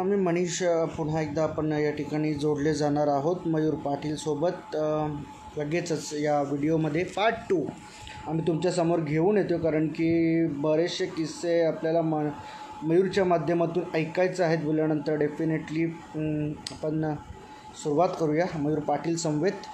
मी मनीष पुन्हा एकदा आपण या ठिकाणी जोडले जाणार आहोत मयूर पाटील सोबत. लगेचच या व्हिडिओमध्ये पार्ट 2 आम्ही तुमच्यासमोर घेऊन येतो, कारण की बरेचसे किस्से आपल्याला मयूरच्या माध्यमातून ऐकायचे आहेत. बोलल्यानंतर डेफिनेटली आपण सुरुवात करूया मयूर पाटील समवेत.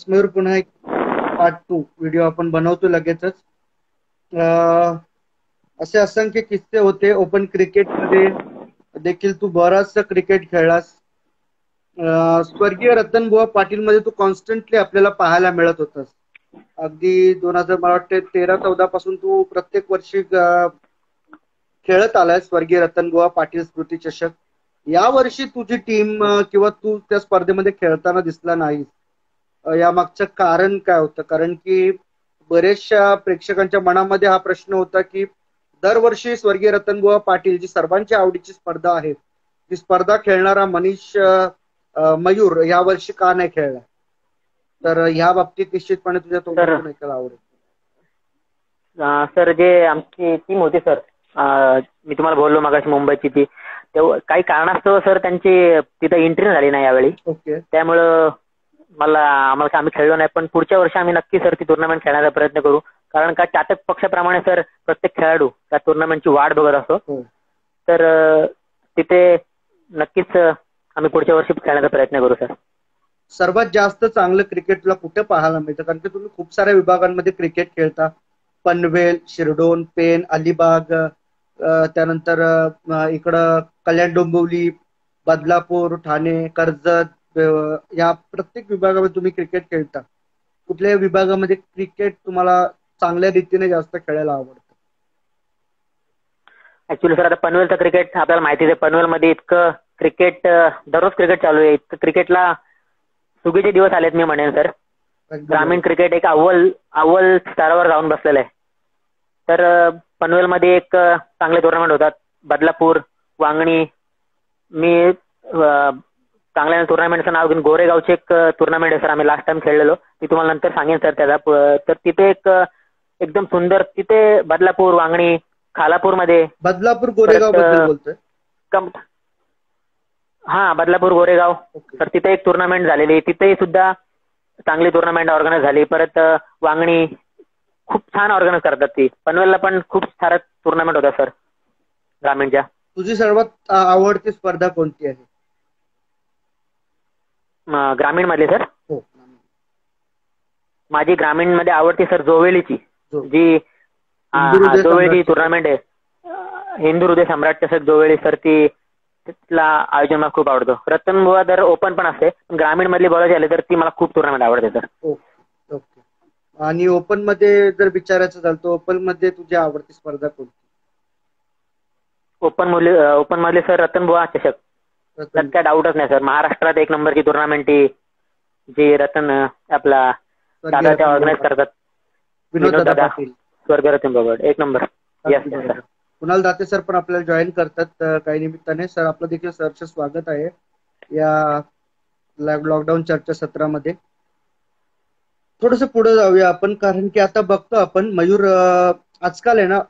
मयूर, पुन्हा एक पार्ट 2 व्हिडिओ आपण बनवतो लगेचच. असे असंख्य किस्से होते. ओपन क्रिकेटमध्ये देखील तू बराचसा क्रिकेट खेळलास. स्वर्गीय रतनबुवा पाटील मध्ये तू कॉन्स्टंटली आपल्याला पाहायला मिळत होतास. अगदी 2000 मला वाटते 13-14 पासून तू प्रत्येक वर्षी खेळत आलाय स्वर्गीय रतनबुवा पाटील स्मृती चषक. या वर्षी तुझी टीम किंवा तू त्या स्पर्धेमध्ये खेळताना दिसला नाहीस. या मागचं कारण काय होतं? कारण की बरेचशा प्रेक्षकांच्या मनामध्ये हा प्रश्न होता की दरवर्षी स्वर्गीय रतनबुवा पाटील जी सर्वांच्या आवडीची स्पर्धा आहे, ती स्पर्धा खेळणारा मनीष मयूर या वर्षी का नाही खेळला? तर ह्या बाबतीत निश्चितपणे तुझ्या तोंडातून ऐकायला आवडेल. सर, जे आमची टीम होती सर, मी तुम्हाला बोललो मगाशी मुंबईची ती, तेव्हा काही कारणास्तव सर त्यांची तिथं एंट्री झाली नाही यावेळी. ओके. त्यामुळं आम्ही खेळलो नाही. पण पुढच्या वर्षी आम्ही नक्की सर ती टुर्नामेंट खेळण्याचा प्रयत्न करू. कारण का चातक पक्षाप्रमाणे सर प्रत्येक खेळाडू त्या टुर्नामेंटची वाट बघत असतो. तर तिथे नक्कीच आम्ही पुढच्या वर्षी खेळण्याचा प्रयत्न करू सर. सर्वात जास्त चांगलं क्रिकेट तुला कुठे पाहायला मिळतं? कारण की तुम्ही खूप साऱ्या विभागांमध्ये क्रिकेट खेळता. पनवेल, शिरडोन, पेन, अलिबाग, त्यानंतर इकडं कल्याण डोंबिवली, बदलापूर, ठाणे, कर्जत, या प्रत्येक विभागामध्ये तुम्ही क्रिकेट खेळता. कुठल्या विभागामध्ये क्रिकेट तुम्हाला चांगल्या रीतीने जास्त खेळायला आवडतं? ऍक्च्युली सर, आता पनवेलचं क्रिकेट आपल्याला माहितीच आहे. पनवेलमध्ये इतकं क्रिकेट, दररोज क्रिकेट चालू आहे. इतकं क्रिकेटला सुगीचे दिवस आलेत मी म्हणेन सर. ग्रामीण क्रिकेट एक अव्वल स्तरावर जाऊन बसलेलं आहे. तर पनवेलमध्ये एक चांगले टुर्नामेंट होतात. बदलापूर, वांगणी, मी चांगल्या टुर्नामेंटचं नाव घेऊन गोरेगावचे एक टुर्नामेंट आहे सर, आम्ही लास्ट टाइम खेळलेलो. ती तुम्हाला नंतर सांगेन सर त्याचा. तर तिथे एक एकदम सुंदर, तिथे बदलापूर, वांगणी, खालापूरमध्ये, बदलापूर गोरेगाव बद्दल बोलतोय? हा, बदलापूर गोरेगाव तर तिथे एक टुर्नामेंट झालेली. तिथेही सुद्धा चांगली टुर्नामेंट ऑर्गनाईज झाली. परत वांगणी खूप छान ऑर्गनाईज करतात ती. पनवेलला पण खूप सारा टुर्नामेंट होता सर ग्रामीणच्या. तुझी सर्वात आवडती स्पर्धा कोणती आहे ग्रामीण मध्ये सर? हो, माझी ग्रामीण मध्ये आवडती सर जोवेलीची, जी जोवेली टुर्नामेंट आहे. हिंदू हृदय सम्राट चषक जोवेली सर, ती तिथला आयोजन मला खूप आवडतो. रतनबुवा तर ओपन पण असते, ग्रामीण मधली बघायची झाली तर ती मला खूप टुर्नामेंट आवडते सर. ओके. आणि ओपन मध्ये जर विचारायचं झालं तर ओपन मध्ये तुझी आवडती स्पर्धा कोणती? ओपन मधली सर रतनबुवा चषक, त्यात काय डाऊटच नाही सर. महाराष्ट्रात एक नंबरची टुर्नामेंट ही जी आपला दादा त्या ऑर्गनाईज करतात, विनोद दादा पाटील, स्वर्गीय रतनबुवा, एक number. Sir Kunal Date sir पण आपल्याला जॉईन करतात काही निमित्ताने. सर, आपलं देखील सरचं स्वागत आहे या लॉकडाऊन चर्चा सत्रामध्ये. थोडस पुढे जाऊया आपण, कारण की आता बघतो आपण मयूर, आजकाल आहे ना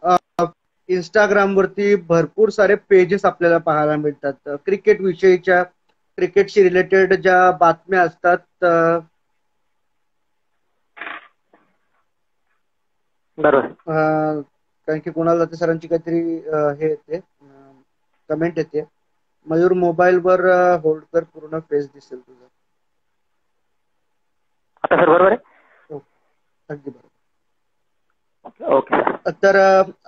इंस्टाग्राम वरती भरपूर सारे पेजेस आपल्याला पाहायला मिळतात क्रिकेट विषयीच्या. क्रिकेटशी रिलेटेड ज्या बातम्या असतात, बरोबर, कारण की कुणाल दाते सरांची काहीतरी हे येते, कमेंट येते. मयूर, मोबाईल वर होल्ड कर, पूर्ण पेज दिसेल तुझा. आता सर बरोबर आहे? अगदी बरोबर. ओके. तर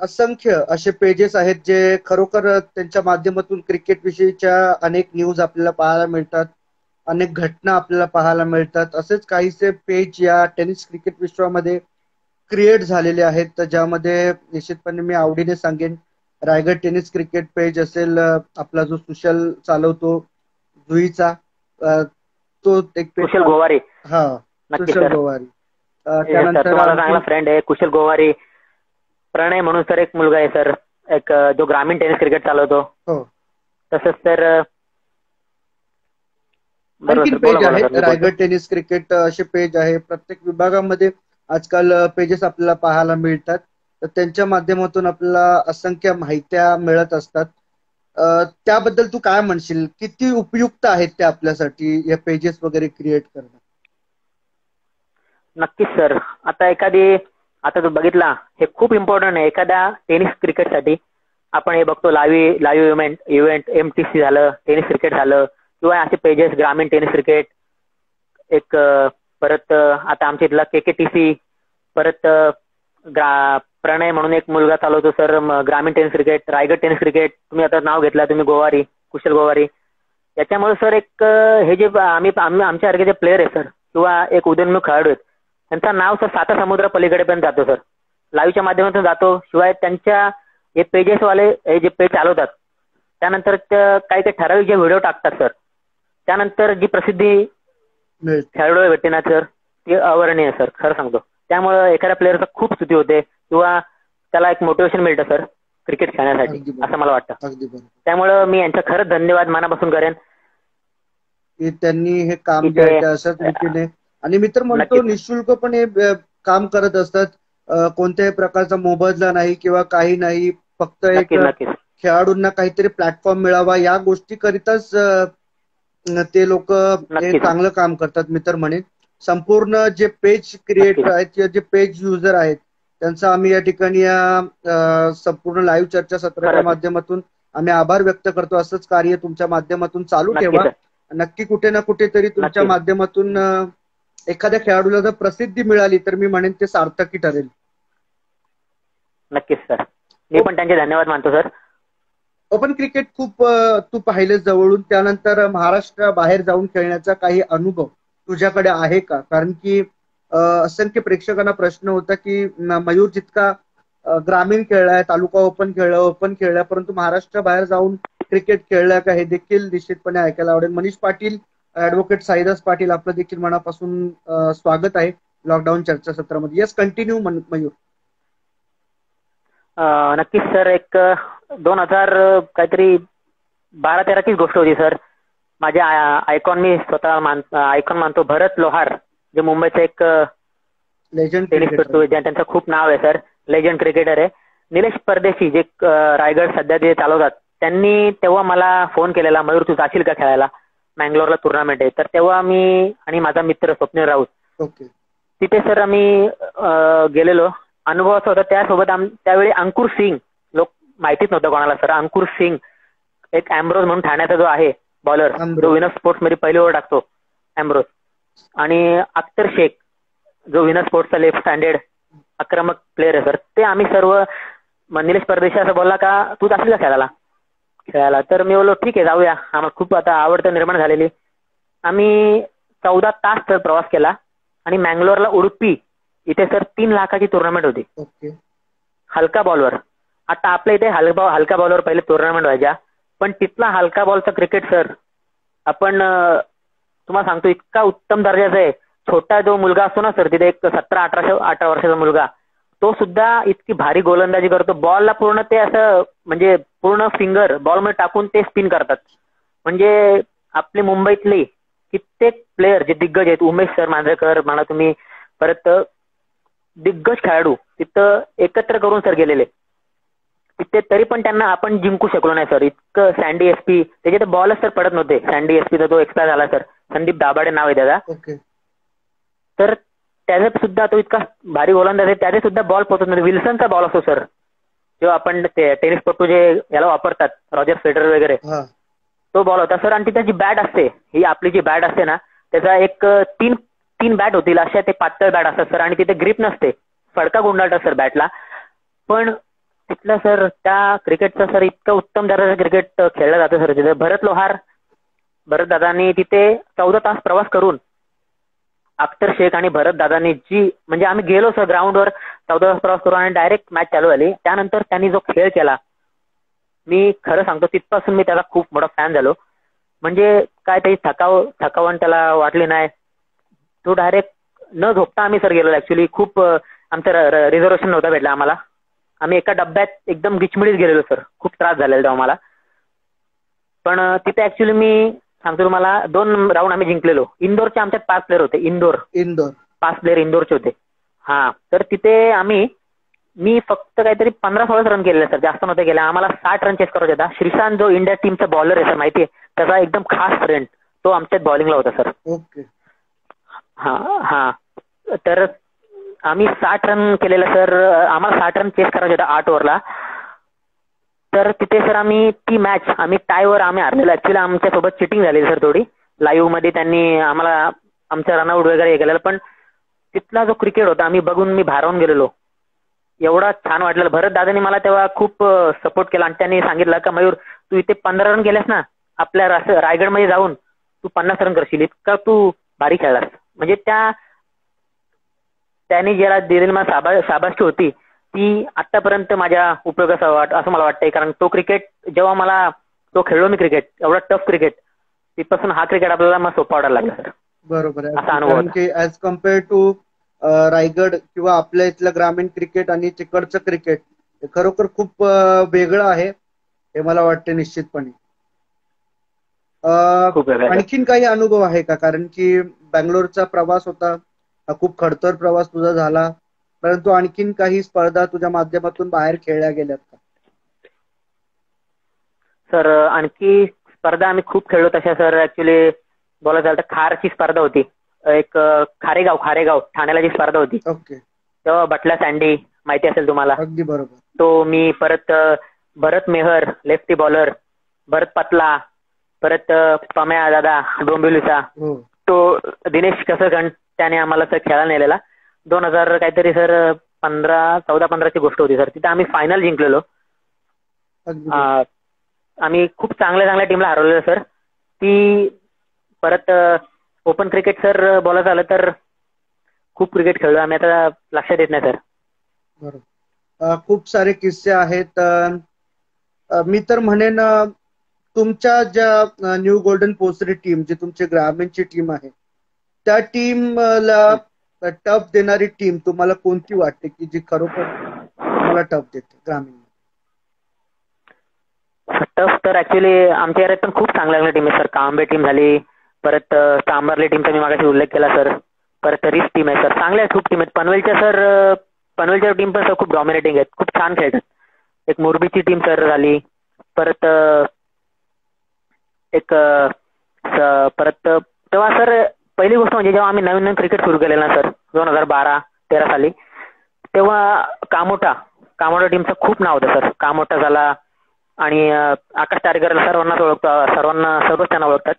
असंख्य असे पेजेस आहेत जे खरोखर त्यांच्या माध्यमातून क्रिकेट विषयीच्या अनेक न्यूज आपल्याला पाहायला मिळतात, अनेक घटना आपल्याला पाहायला मिळतात. असेच काहीसे पेज या टेनिस क्रिकेट विश्वामध्ये क्रिएट झालेले आहेत, तर ज्यामध्ये निश्चितपणे मी आवडीने सांगेन रायगड टेनिस क्रिकेट पेज असेल, आपला जो सुशल चालवतो जुईचा, तो एक पेज, कुशल गोवारी. हा, कुशल गोवारी. त्यानंतर तुम्हाला चांगला फ्रेंड आहे कुशल गोवारी. प्रणय म्हणून सर एक मुलगा आहे सर, एक जो ग्रामीण टेनिस क्रिकेट चालवतो. हो. तसंच तर आणखीन पेज आहेत रायगड टेनिस क्रिकेट असे पेज आहे. प्रत्येक विभागामध्ये आजकाल पेजेस आपल्याला पाहायला मिळतात. तर त्यांच्या माध्यमातून आपल्याला असंख्य माहित्या मिळत असतात. त्याबद्दल तू काय म्हणशील, किती उपयुक्त आहेत ते आपल्यासाठी या पेजेस वगैरे क्रिएट करणं? नक्कीच सर. आता तू बघितला, हे खूप इम्पॉर्टंट आहे एखाद्या टेनिस क्रिकेटसाठी. आपण हे बघतो लाईव्ह इव्हेंट MTC झालं, टेनिस क्रिकेट झालं, किंवा असे पेजेस ग्रामीण टेनिस क्रिकेट, एक परत आता आमच्या इथला KKTC, परत प्रणय म्हणून एक मुलगा चालवतो सर ग्रामीण tennis cricket, Raigad tennis cricket. तुम्ही आता नाव घेतला तुम्ही कुशल गोवारी. याच्यामुळे सर एक हे जे आमच्यासारखे जे प्लेयर आहे सर, किंवा एक उदयोन्मुख खेळाडू आहेत, त्यांचं नाव सर 7 समुद्र पलीकडे पण जातो सर. लाईव्हच्या माध्यमातून जातो. शिवाय त्यांच्या हे पेजेसवाले हे जे पेज चालवतात त्यानंतर काही काही ठराविक जे व्हिडिओ टाकतात सर, त्यानंतर जी प्रसिद्धी खेळाडू भेटते ना सर, ती अवर्णनीय सर, खरं सांगतो. त्यामुळे एखाद्या प्लेअरचा खूप स्तुती होते किंवा त्याला एक मोटिवेशन मिळतं सर क्रिकेट खेळण्यासाठी, असं मला वाटतं. त्यामुळे मी यांचा खरंच धन्यवाद मनापासून करेन की त्यांनी हे काम जे आहे अशाच रीतीने, आणि मी तर म्हणतो निशुल्कपणे काम करत असतात. कोणत्याही प्रकारचा मोबदला नाही किंवा काही नाही, फक्त एक खेळाडूंना काहीतरी प्लॅटफॉर्म मिळावा या गोष्टीकरिताच ते लोक हे चांगलं काम करतात. मी तर म्हणेन संपूर्ण जे पेज क्रिएटर आहेत किंवा जे पेज युजर आहेत त्यांचा आम्ही या ठिकाणी संपूर्ण लाईव्ह चर्चा सत्राच्या माध्यमातून आम्ही आभार व्यक्त करतो. असंच कार्य तुमच्या माध्यमातून चालू ठेवा. नक्की कुठे ना कुठेतरी तुमच्या माध्यमातून एखाद्या खेळाडूला जर प्रसिद्धी मिळाली तर मी म्हणेन ते सार्थकी ठरेल. नक्कीच सर, मी पण त्यांचे धन्यवाद मानतो सर. ओपन क्रिकेट खूप तू पाहिले जवळून, त्यानंतर महाराष्ट्र बाहेर जाऊन खेळण्याचा काही अनुभव तुझ्याकडे आहे का? कारण की असंख्य प्रेक्षकांना प्रश्न होता की मयूर जितका ग्रामीण खेळलाय, तालुका ओपन खेळला, परंतु महाराष्ट्र बाहेर जाऊन क्रिकेट खेळलाय का, हे देखील निश्चितपणे ऐकायला आवडेल. मनीष पाटील, ऍडव्होकेट साईदास पाटील, आपलं देखील मनापासून स्वागत आहे लॉकडाऊन चर्चा सत्रामध्ये. Yes, continue Mayur. नक्कीच सर. एक 2000 काहीतरी 12-13 गोष्ट होती सर. माझे आयकॉन, मी स्वतः आयकॉन मानतो, भरत लोहार, जे मुंबईचे एक लेजंड टेनिसपटू, त्यांचं खूप नाव आहे सर, लेजंड क्रिकेटर आहे. निलेश परदेशी, जे रायगड सध्या जे चालवतात, त्यांनी तेव्हा मला फोन केलेला, मयूर तू जाशील का खेळायला, मँगलोरला टुर्नामेंट आहे. तर तेव्हा मी आणि माझा मित्र स्वप्नील राऊत तिथे सर आम्ही गेलेलो. अनुभव असा होता, त्यासोबत त्यावेळी अंकुर सिंग, लोक माहितीच नव्हतं कोणाला सर, अंकुर सिंग एक अँब्रोज म्हणून ठाण्याचा जो आहे बॉलर, जो विनर स्पोर्ट्स मध्ये पहिली ओव्हर टाकतो, अँब्रोज, आणि अख्तर शेख जो विनर स्पोर्ट्सचा लेफ्ट हँडेड आक्रमक प्लेअर आहे सर. ते आम्ही सर्व, निलेश परदेशी असं बोलला का तू जाशील का खेळायला, तर मी बोललो ठीक आहे जाऊया. आम्हाला खूप आता आवड निर्माण झालेली. आम्ही 14 तास तर प्रवास केला आणि मँगलोरला उडुपी इथे सर 3 लाखाची टुर्नामेंट होती हलका बॉलवर. आता आपल्या इथे हलका बॉलवर पहिले टुर्नामेंट व्हायच्या, पण तिथला हलका बॉलचा क्रिकेट सर आपण तुम्हाला सांगतो इतका उत्तम दर्जाचा आहे. छोटा जो मुलगा असतो ना सर तिथे, एक 17-18 वर्षाचा मुलगा, तो सुद्धा इतकी भारी गोलंदाजी करतो. बॉलला पूर्ण ते असं म्हणजे पूर्ण फिंगर बॉलमध्ये टाकून ते स्पिन करतात. म्हणजे आपले मुंबईतले कित्येक प्लेयर जे दिग्गज आहेत, उमेश सर मांजरेकर म्हणा तुम्ही, परत दिग्गज खेळाडू तिथं एकत्र करून सर गेलेले तिथे, तरी पण त्यांना आपण जिंकू शकलो नाही सर. इतकं सँडी SP, त्याचे तर बॉलच सर पडत नव्हते. सँडी SP तर तो एक्सपायर झाला सर, संदीप दाभाडे नाव आहे त्याचा. तर त्याचे सुद्धा तो इतका भारी गोलंदाज आहे, त्याचे सुद्धा बॉल पोहोचत नव्हते. विल्सनचा बॉल असतो सर, जेव्हा आपण टेनिसपटू जे याला वापरतात, रॉजर फेडरर वगैरे, तो बॉल होता सर. आणि ती त्याची बॅट असते, ही आपली जी बॅट असते ना, त्याचा एक 3 बॅट होतील अशा ते पातळ बॅट असतात सर, आणि तिथे ग्रिप नसते, फडका गुंडाळतात सर बॅटला. पण तिथलं सर त्या क्रिकेटचं सर इतकं उत्तम दर्जाचं क्रिकेट खेळलं जातं सर तिथे. भरत दादांनी तिथे 14 तास प्रवास करून, अख्तर शेख आणि भरत दादांनी जी, म्हणजे आम्ही गेलो सर ग्राउंडवर 14 तास प्रवास करून आणि डायरेक्ट मॅच चालू झाली. त्यानंतर त्यांनी जो खेळ केला, मी खरं सांगतो तिथपासून मी त्याला खूप मोठा फॅन झालो. म्हणजे काय त्याची थकावण त्याला वाटली नाही. तो डायरेक्ट न झोपता आम्ही सर गेलो. ऍक्च्युली खूप आमचं रिझर्वेशन नव्हता भेटला आम्हाला, आम्ही एका डब्यात एकदम गिचमिडीत गेलेलो सर. खूप त्रास झालेला तेव्हा मला. पण तिथे ऍक्च्युली मी सांगतो तुम्हाला 2 राऊंड आम्ही जिंकलेलो. इंदोरचे आमच्यात 5 प्लेअर होते. इंदोर 5 प्लेअर इंदोरचे होते. हा, तर तिथे मी फक्त काहीतरी 15-16 रन केलेले सर, जास्त नव्हते केले. आम्हाला 60 रन चेस करायचे होता. श्रीशांत जो इंडिया टीमचा बॉलर आहे सर, माहितीये, त्याचा एकदम खास फ्रेंड तो आमच्यात बॉलिंगला होता सर. ओके. हा, तर आम्ही 60 रन केलेलं सर. आम्हाला 60 रन चेस करायचे होता 8 ओव्हरला. तर तिथे सर ती मॅच आम्ही टायवर हारलेलो. ऍक्च्युली आमच्यासोबत चिटिंग झाली सर थोडी. लाईव्ह मध्ये त्यांनी आम्हाला आमचा रनआउट वगैरे केलेलं. पण तिथला जो क्रिकेट होता मी बघून मी भारावून गेलेलो. एवढा छान वाटलेलं. भरत दादानी मला तेव्हा खूप सपोर्ट केला आणि त्यांनी सांगितलं का मयूर, तू इथे 15 रन केलेस ना, आपल्या रायगडमध्ये जाऊन तू 50 रन करशील, इतका तू भारी खेळलास. म्हणजे त्यांनी ज्याला दिलेली मला शाबासकी होती ती आतापर्यंत माझ्या उपयोगाचा असं मला वाटतंय. कारण तो क्रिकेट जेव्हा तो खेळलो मी क्रिकेट, एवढा टफ क्रिकेट, तिथपासून हा क्रिकेट आपल्याला मला सोपा वाटायला लागला सर. बरोबर आहे. असा अनुभव की ऍज कम्पेअर टू रायगड किंवा आपल्या इथलं ग्रामीण क्रिकेट आणि तिकडचं क्रिकेट हे खरोखर खूप वेगळं आहे हे मला वाटते निश्चितपणे. आणखीन काही अनुभव आहे का? कारण की बँगलोरचा प्रवास होता, हा खूप खडतर प्रवास तुझा झाला, परंतु आणखीन काही स्पर्धा तुझ्या माध्यमातून बाहेर खेळल्या गेल्यात का? सर आणखी स्पर्धा आम्ही खूप खेळलो तशा सर. ऍक्च्युली बोलायचं झालं तर खारची स्पर्धा होती, एक खारेगाव ठाण्याला जी स्पर्धा होती. ओके. तेव्हा बटला सँडी माहिती असेल तुम्हाला. अगदी बरोबर. तो मी, परत भरत मेहर लेफ्टी बॉलर, भरत पतला, परत पम्या दादा डोंबिवलीचा, तो दिनेश कसरगण, त्याने आम्हाला सर खेळायला नेलेला. 2000 काहीतरी सर 14-15ची गोष्ट होती सर. तिथे आम्ही फायनल जिंकलेलो. आम्ही खूप चांगल्या टीमला हरवलेलो सर. ती परत ओपन क्रिकेट सर बोलायचं झालं तर खूप क्रिकेट खेळलो आम्ही, आता लक्षात येत नाही सर. बरोबर. खूप सारे किस्से आहेत. मी तर म्हणेन तुमच्या ज्या न्यू गोल्डन पोसरी टीम, जी तुमची ग्रामीणची टीम आहे, त्या टीमला टफ देणारी टीम तुम्हाला कोणती वाटते की जी खरोखर तुम्हाला टफ देते ग्रामीण? टफ तर ऍक्च्युली आमच्या एरियात पण खूप चांगल्या टीम आहे सर. कांबे टीम झाली, परत तांबर्ली टीमचा मी मागाशी उल्लेख केला सर, परत रिस टीम आहे सर. चांगल्या खूप टीम आहेत. पनवेलच्या टीम पण सर खूप डॉमिनेटिंग आहेत, खूप छान खेळतात. एक मोरबीची टीम सर झाली, परत तेव्हा सर पहिली गोष्ट म्हणजे जेव्हा आम्ही नवीन क्रिकेट सुरू केलेलं ना सर 2012-13 साली, तेव्हा कामोटा टीमचं खूप नाव होतं सर. कामोटा झाला आणि आकाश तारेकरला सर्वच त्यांना ओळखतात.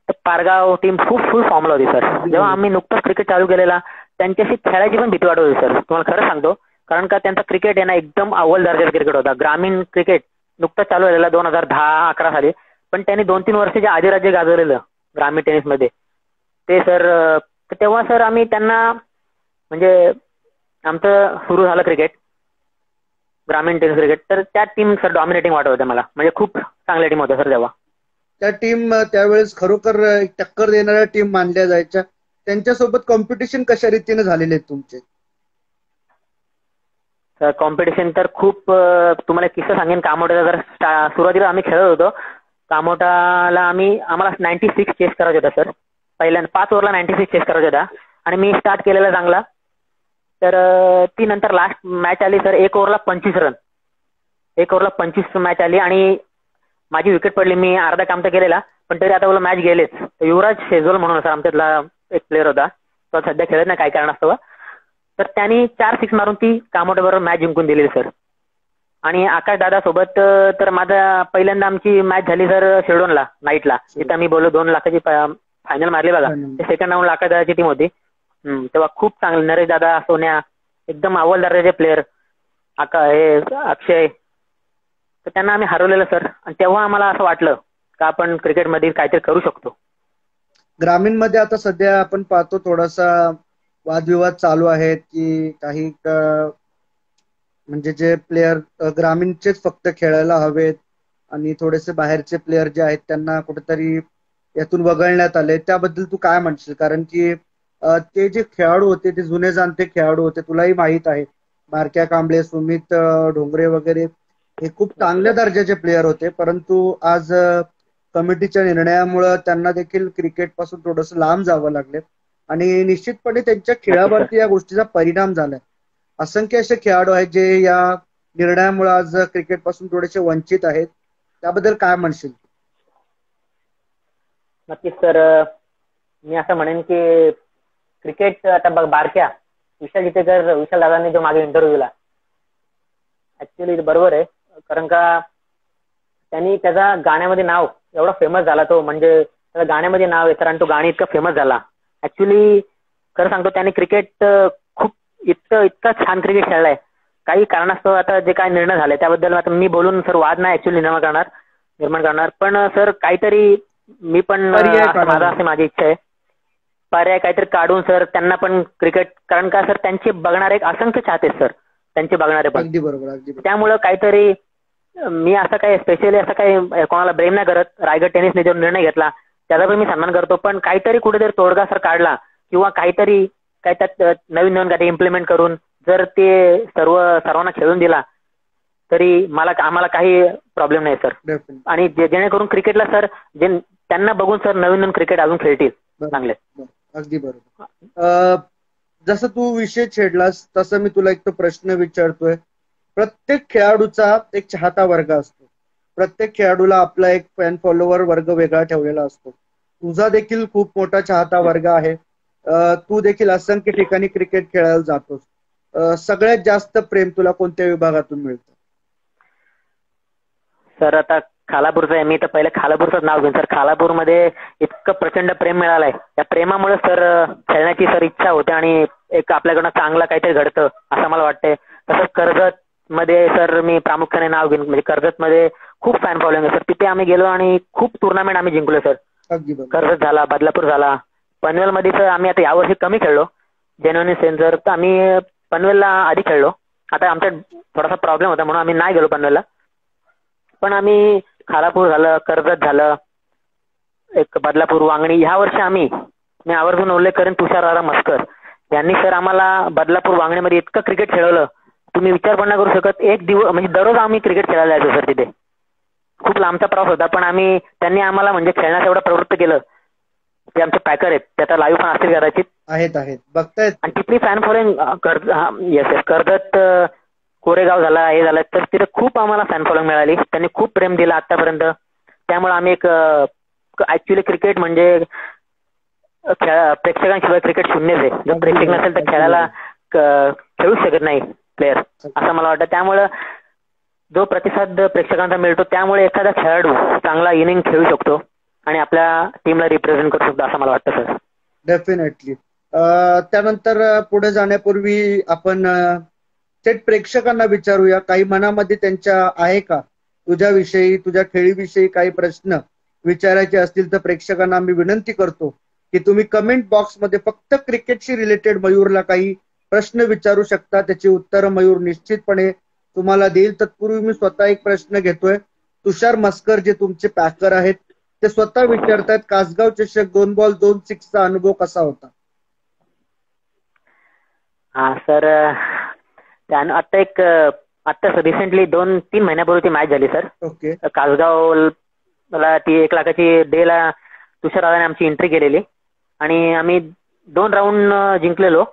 तर पारगाव टीम खूप फुल फॉर्मला होती सर. जेव्हा आम्ही नुकताच क्रिकेट चालू केलेला त्यांच्याशी खेळायची पण भीती वाटत होती सर, तुम्हाला खरं सांगतो. कारण का त्यांचा क्रिकेट आहे ना एकदम अव्वल दर्जाचा क्रिकेट होता. ग्रामीण क्रिकेट नुकताच चालू झालेला 2010-11 साली, पण त्यांनी 2-3 वर्षाच्या अधिराज्य गाजवलेलं ग्रामीण टेनिसमध्ये ते सर. तेव्हा सर आम्ही त्यांना म्हणजे आमचं सुरू झालं क्रिकेट, ग्रामीण टेनिस क्रिकेट, तर त्या टीम सर डॉमिनेटिंग वाटत होत्या मला. म्हणजे खूप चांगल्या टीम होत्या सर तेव्हा. त्या टीम त्यावेळेस खरोखर टक्कर देणाऱ्या टीम मानल्या जायच्या. त्यांच्यासोबत कॉम्पिटिशन कशा रीतीने झालेले आहेत तुमचे? कॉम्पिटिशन तर खूप, तुम्हाला किस्सा सांगेन. कामोटाला जर सुरुवातीला आम्ही खेळत होतो, कामोटाला आम्हाला 96 चेस करायचा होता सर. पहिल्यांदा 5 ओव्हरला 96 चेस करायचा होता आणि मी स्टार्ट केलेला चांगला. तर ती नंतर लास्ट मॅच आली सर, 1 ओव्हरला 25 रन, 1 ओव्हरला 25 मॅच आली आणि माझी विकेट पडली. मी अर्धा काम तर केलेला, पण तरी आता बोला मॅच गेलेच. युवराज शेजोल म्हणून सर आमच्यातला एक प्लेअर होता, तो सध्या खेळत नाही काय कारणास्तव. तर त्यांनी 4 6 मारून ती कामोट्याबरोबर मॅच जिंकून दिलेली सर. आणि आकाश दादा सोबत तर माझा पहिल्यांदा आमची मॅच झाली सर शिरडोनला नाईटला. तिथं मी बोललो 2 लाखाची फायनल मारली बघा. ते सेकंड राऊंडला आकाश दादाची टीम होती. तेव्हा खूप चांगले नरेश दादा, सोन्या, एकदम अव्वल दर्जाचे प्लेअर, अक्षय, तर त्यांना आम्ही हरवलेलं सर. आणि तेव्हा आम्हाला असं वाटलं का आपण क्रिकेटमध्ये काहीतरी करू शकतो. ग्रामीणमध्ये आता सध्या आपण पाहतो थोडासा वादविवाद चालू आहेत की काही म्हणजे जे प्लेयर ग्रामीणचेच फक्त खेळायला हवेत आणि थोडेसे बाहेरचे प्लेयर जे आहेत त्यांना कुठेतरी यातून वगळण्यात आले. त्याबद्दल तू काय म्हणशील? कारण की ते जे खेळाडू होते ते जुने जाणते खेळाडू होते, तुलाही माहित आहे. बारक्या कांबळे, सुमित ढोंगरे वगैरे हे खूप चांगल्या दर्जाचे प्लेयर होते, परंतु आज कमिटीच्या निर्णयामुळे त्यांना देखील क्रिकेट पासून थोडस लांब जावं लागले आणि निश्चितपणे त्यांच्या खेळावरती या गोष्टीचा परिणाम झालाय. असंख्य असे खेळाडू आहेत जे या निर्णयामुळे आज क्रिकेट पासून थोडेसे वंचित आहेत. त्याबद्दल काय म्हणशील? नक्कीच सर, मी असं म्हणेन की क्रिकेट आता बघ बारक्या विशाल दादांनी जो मागे इंटरव्ह्यू दिला ऍक्च्युली बरोबर आहे. कारण का त्यांनी त्याचा गाण्यामध्ये नाव एवढा फेमस झाला, तो म्हणजे त्याचा गाण्यामध्ये नाव आहे तर आणि तो गाणी इतका फेमस झाला. ऍक्च्युली खरं सांगतो त्यांनी क्रिकेट खूप इतका छान क्रिकेट खेळलाय. काही कारणास्तव आता जे काय निर्णय झाले त्याबद्दल आता मी बोलून सर वाद नाही ऍक्च्युली निर्माण करणार, पण सर काहीतरी मी पण माझी इच्छा आहे पर्याय काहीतरी काढून सर त्यांना पण क्रिकेट, कारण का सर त्यांचे बघणारे एक असंख्य चाहते सर, त्यांचे बघणारे पण. अगदी बरोबर. त्यामुळं काहीतरी मी असं काही स्पेशली असं काही कोणाला ब्लेम नाही करत. रायगड टेनिसने जो निर्णय घेतला त्याचा पण मी सन्मान करतो, पण काहीतरी कुठेतरी तोडगा सर काढला किंवा काहीतरी काय त्यात नवीन काही इम्प्लिमेंट करून जर ते सर्वांना खेळून दिला तरी आम्हाला काही प्रॉब्लेम नाही सर. आणि जेणेकरून क्रिकेटला सर त्यांना बघून सर नवीन क्रिकेट अजून खेळतील चांगले. अगदी बरोबर. जसं तू विषय छेडलास तसं मी तुला एक तो प्रश्न विचारतोय. प्रत्येक खेळाडूचा एक चाहता वर्ग असतो, प्रत्येक खेळाडूला आपला एक फॅन फॉलोवर वर्ग वेगळा ठेवलेला असतो. तुझा देखील खूप मोठा चाहता वर्ग आहे. तू देखील असंख्य ठिकाणी क्रिकेट खेळायला जातोस. सगळ्यात जास्त प्रेम तुला कोणत्या विभागातून मिळतं? सर आता खालापूरचं आहे, मी तर पहिले खालापूरचं नाव घेईन सर. खालापूरमध्ये इतकं प्रचंड प्रेम मिळालंय, त्या प्रेमामुळे सर खेळण्याची सर इच्छा होते आणि एक आपल्याकडनं चांगलं काहीतरी घडतं असं मला वाटतंय. तसंच कर्जत मध्ये सर मी प्रामुख्याने नाव घेईन, म्हणजे कर्जत मध्ये खूप फॅन फॉलोइंग आहे सर. तिथे आम्ही गेलो आणि खूप टुर्नामेंट आम्ही जिंकलो सर. कर्जत झाला, बदलापूर झाला, पनवेलमध्ये सर आम्ही आता यावर्षी कमी खेळलो जेन्युइन सेन्स सर. तर आम्ही पनवेलला आधी खेळलो, आता आमचा थोडासा प्रॉब्लेम होता म्हणून आम्ही नाही गेलो पनवेलला. पण आम्ही खालापूर झालं, कर्जत झालं, एक बदलापूर, वांगणी ह्या वर्षी मी आवर्जून उल्लेख करेन तुषार मस्कर यांनी सर आम्हाला बदलापूर वांगणीमध्ये इतकं क्रिकेट खेळवलं तुम्ही विचार पण नाही करू शकत. एक दिवस म्हणजे दररोज आम्ही क्रिकेट खेळायला जायचो सर. तिथे खूप लांबचा प्रवास होता पण त्यांनी आम्हाला म्हणजे खेळण्यास एवढं प्रवृत्त केलं. ते आमचे पॅकर आहेत, त्याचा लाईव्ह पण असतील कदाचित आहेत बघतायत. आणि तिथली fan following yes Karjat Koregaon झाला, हे झालं तर तिथे खूप आम्हाला फॅन फॉलोइंग मिळाली. त्यांनी खूप प्रेम दिलं आतापर्यंत. त्यामुळे आम्ही एक ऍक्च्युली क्रिकेट म्हणजे प्रेक्षकांशिवाय क्रिकेट शून्यच आहे. जर प्रेक्षक नसेल तर खेळायला खेळू शकत नाही प्लेयर असं मला वाटतं. त्यामुळं जो प्रतिसाद प्रेक्षकांचा मिळतो त्यामुळे एखादा खेळाडू चांगला इनिंग खेळू शकतो आणि आपल्या टीमला रिप्रेझेंट करू शकतो असं मला वाटतं सर. डेफिनेटली. त्यानंतर पुढे जाण्यापूर्वी आपण थेट प्रेक्षकांना विचारूया, काही मनामध्ये त्यांच्या आहे का तुझ्याविषयी, तुझ्या खेळीविषयी काही प्रश्न विचारायचे असतील तर प्रेक्षकांना मी विनंती करतो की तुम्ही कमेंट बॉक्समध्ये फक्त क्रिकेटशी रिलेटेड मयूरला काही प्रश्न विचारू शकता. त्याची उत्तरं मयूर निश्चितपणे तुम्हाला देईल. तत्पूर्वी मी स्वतः एक प्रश्न घेतोय. तुषार मस्कर जे तुमचे पॅकर आहेत ते स्वतः विचारतायत, कासगाव चषक 2 बॉल 2 सिक्सचा अनुभव कसा होता? हा सर, आता रिसेंटली 2-3 महिन्यापूर्वी ती मॅच झाली सर. ओके. कासगावला ती 1 लाखाची डेला तुषार दादाने आमची एंट्री केलेली आणि आम्ही 2 राऊंड जिंकलेलो.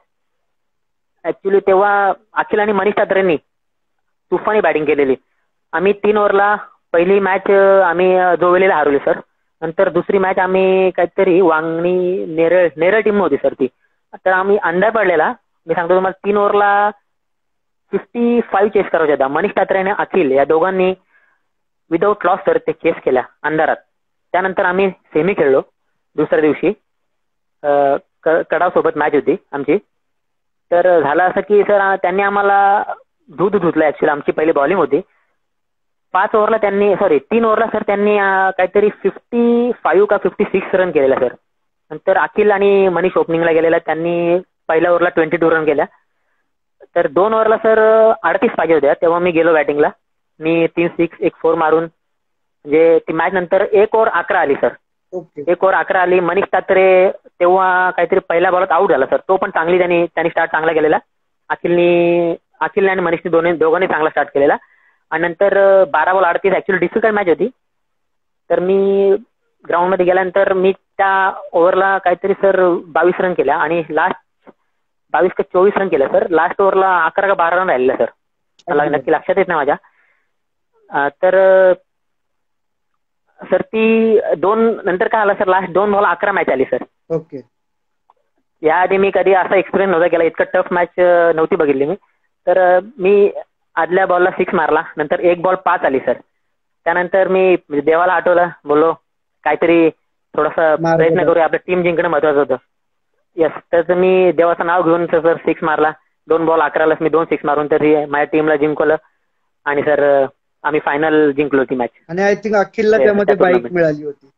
ऍक्च्युली तेव्हा अखिल आणि मनीष ठाकरेंनी तुफानी बॅटिंग केलेली. आम्ही 3 ओव्हरला पहिली मॅच आम्ही जोवेलीला हरवली सर. नंतर दुसरी मॅच आम्ही काहीतरी वांगणी नेरळ टीम होती सर ती. तर आम्ही अंधार पडलेला, मी सांगतो तुम्हाला 3 ओव्हरला 55 चेस करायचे होता. मनीष ठाकरे आणि अखिल या दोघांनी विदाऊट लॉस सर ते चेस केल्या अंधारात. त्यानंतर आम्ही सेमी खेळलो दुसऱ्या दिवशी. कडाव सोबत मॅच होती आमची. तर झालं असं की सर त्यांनी आम्हाला धुतलं. ऍक्च्युली आमची पहिली बॉलिंग होती. 3 ओव्हरला सर त्यांनी काहीतरी 55 का 56 रन केलेला सर. नंतर अखिल आणि मनीष ओपनिंगला गेलेला, त्यांनी पहिल्या ओव्हरला 22 रन केल्या. तर 2 ओव्हरला सर 38 पाहिजे होत्या. तेव्हा मी गेलो बॅटिंगला. मी 3 6 1 4 मारून म्हणजे ती मॅच नंतर 1 ओव्हर 11 आली सर. 1 ओव्हर 11 आली. मनीष ठाकरे तेव्हा काहीतरी पहिल्या बॉलात आऊट झाला सर. तो पण चांगली त्यांनी स्टार्ट चांगला केलेला. अखिलनी अखिल आणि मनीषने दोघांनी चांगला स्टार्ट केलेला. आणि नंतर 12 बॉल 38 ऍक्च्युली डिफिकल्ट मॅच होती. तर मी ग्राउंडमध्ये गेल्यानंतर मी त्या ओव्हरला काहीतरी सर 22 रन केल्या आणि लास्ट 22 का 24 रन केल्या सर. लास्ट ओव्हरला 11 का 12 रन राहिलेला सर. मला नक्की लक्षात येत नाही माझ्या. तर सर ती नंतर काय आलं सर, लास्ट 2 बॉल 11 मॅच आली सर. ओके. याआधी मी कधी असा एक्सपिरियन्स नव्हता केला, इतकं टफ मॅच नव्हती बघितली मी. तर मी आदल्या बॉलला 6 मारला, नंतर 1 बॉल 5 आली सर. त्यानंतर मी देवाला आठवलं, बोललो काहीतरी थोडासा प्रयत्न करूया, आपल्या टीम जिंकणं महत्वाचं होतं. येस, तर मी देवाचं नाव घेऊन सर 6 मारला. 2 बॉल 11लाच मी 2 6 मारून तर माझ्या टीमला जिंकवलं आणि सर आम्ही फायनल जिंकलो ती मॅच. आणि आय थिंक अखिलला त्यामध्ये बाईक मिळाली होती.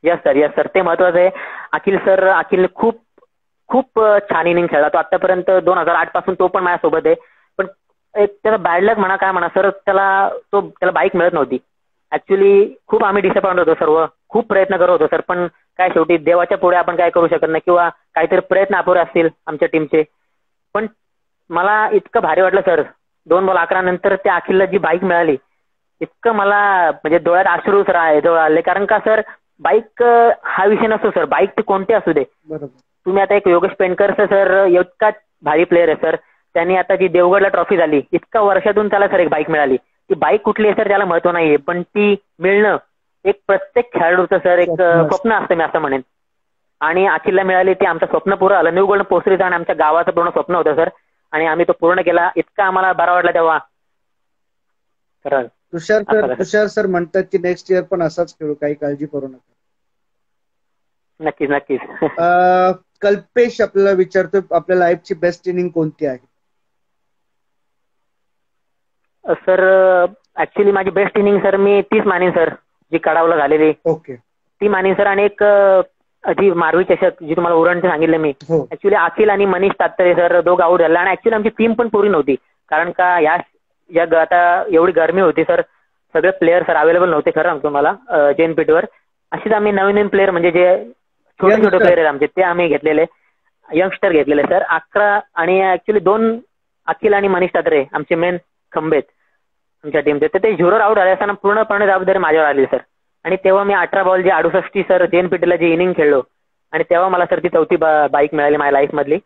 येस सर ते महत्वाचं आहे. अखिलने खूप खूप छान इनिंग खेळला. तो आतापर्यंत 2008 पासून तो पण माझ्यासोबत आहे. पण एक त्याचा बॅड लक म्हणा काय म्हणा सर, त्याला बाईक मिळत नव्हती. ऍक्च्युली खूप आम्ही डिसअपॉइंट होतो सर्व, खूप प्रयत्न करत होतो सर. पण काय शेवटी देवाच्या पुढे आपण काय करू शकत नाही, किंवा काहीतरी प्रयत्न अपुरे असतील आमच्या टीमचे. पण मला इतकं भारी वाटलं सर, 2 बॉल 11 नंतर त्या अखिलला जी बाईक मिळाली, इतकं मला म्हणजे डोळ्यात अश्रू सर आले. कारण का सर, बाईक हा विषय नसतो सर, बाईक ते कोणते असू दे. तुम्ही आता एक योगेश पेंडकर सर इतका भारी प्लेअर आहे सर. त्यांनी आता जी देवगडला ट्रॉफी झाली, इतका वर्षातून त्याला सर एक बाईक मिळाली. ती बाईक कुठली आहे सर त्याला महत्व नाहीये, पण ती मिळणं एक प्रत्येक खेळाडूचं सर एक स्वप्न असतं, मी असं म्हणेन. आणि अखिलला मिळाली, ती आमचं स्वप्न पूर्ण आलं. न्यू गोल्डन पोस्टरीचं आणि आमच्या गावाचं पूर्ण स्वप्न होतं सर, आणि आम्ही तो पूर्ण केला. इतका आम्हाला बरा वाटला तेव्हा. तुषार सर म्हणतात की नेक्स्ट इयर पण असाच खेळू, काही काळजी करू नका. नक्कीच. कल्पेश आपल्याला विचारतोय, आपल्या लाईफची बेस्ट इनिंग कोणती आहे? सर ऍक्च्युली माझी बेस्ट इनिंग सर मी तीच मानेन सर, जी कडावला झालेली. ओके. ती मानेन सर. आणि एक जी मारवी चषक जी तुम्हाला उरणचे सांगितलं मी, ऍक्च्युली अखिल आणि मनीष तात्तरे सर दोघं आऊट झाले. आणि ऍक्च्युली आमची टीम पण पुरी नव्हती, कारण का आता एवढी गरमी होती सर, सगळे प्लेयर सर अवेलेबल नव्हते खरं सांगतो मला जेनपीटीवर. अशीच आम्ही नवीन प्लेयर म्हणजे जे छोटे प्लेयर आहेत आमचे, ते आम्ही घेतलेले, यंगस्टर घेतलेले सर 11. आणि ऍक्च्युली 2 अखिल आणि मनीष तात्रे आमचे मेन खंबेत आमच्या टीमचे. तर ते 0 आऊट झाले असताना पूर्णपणे जबाबदारी माझ्यावर आली सर. आणि तेव्हा मी 18 बॉल जे 68 सर जेएनपीटीला जी इनिंग खेळलो, आणि तेव्हा मला सर ती 4थी बाईक मिळाली माझ्या लाईफ मधली.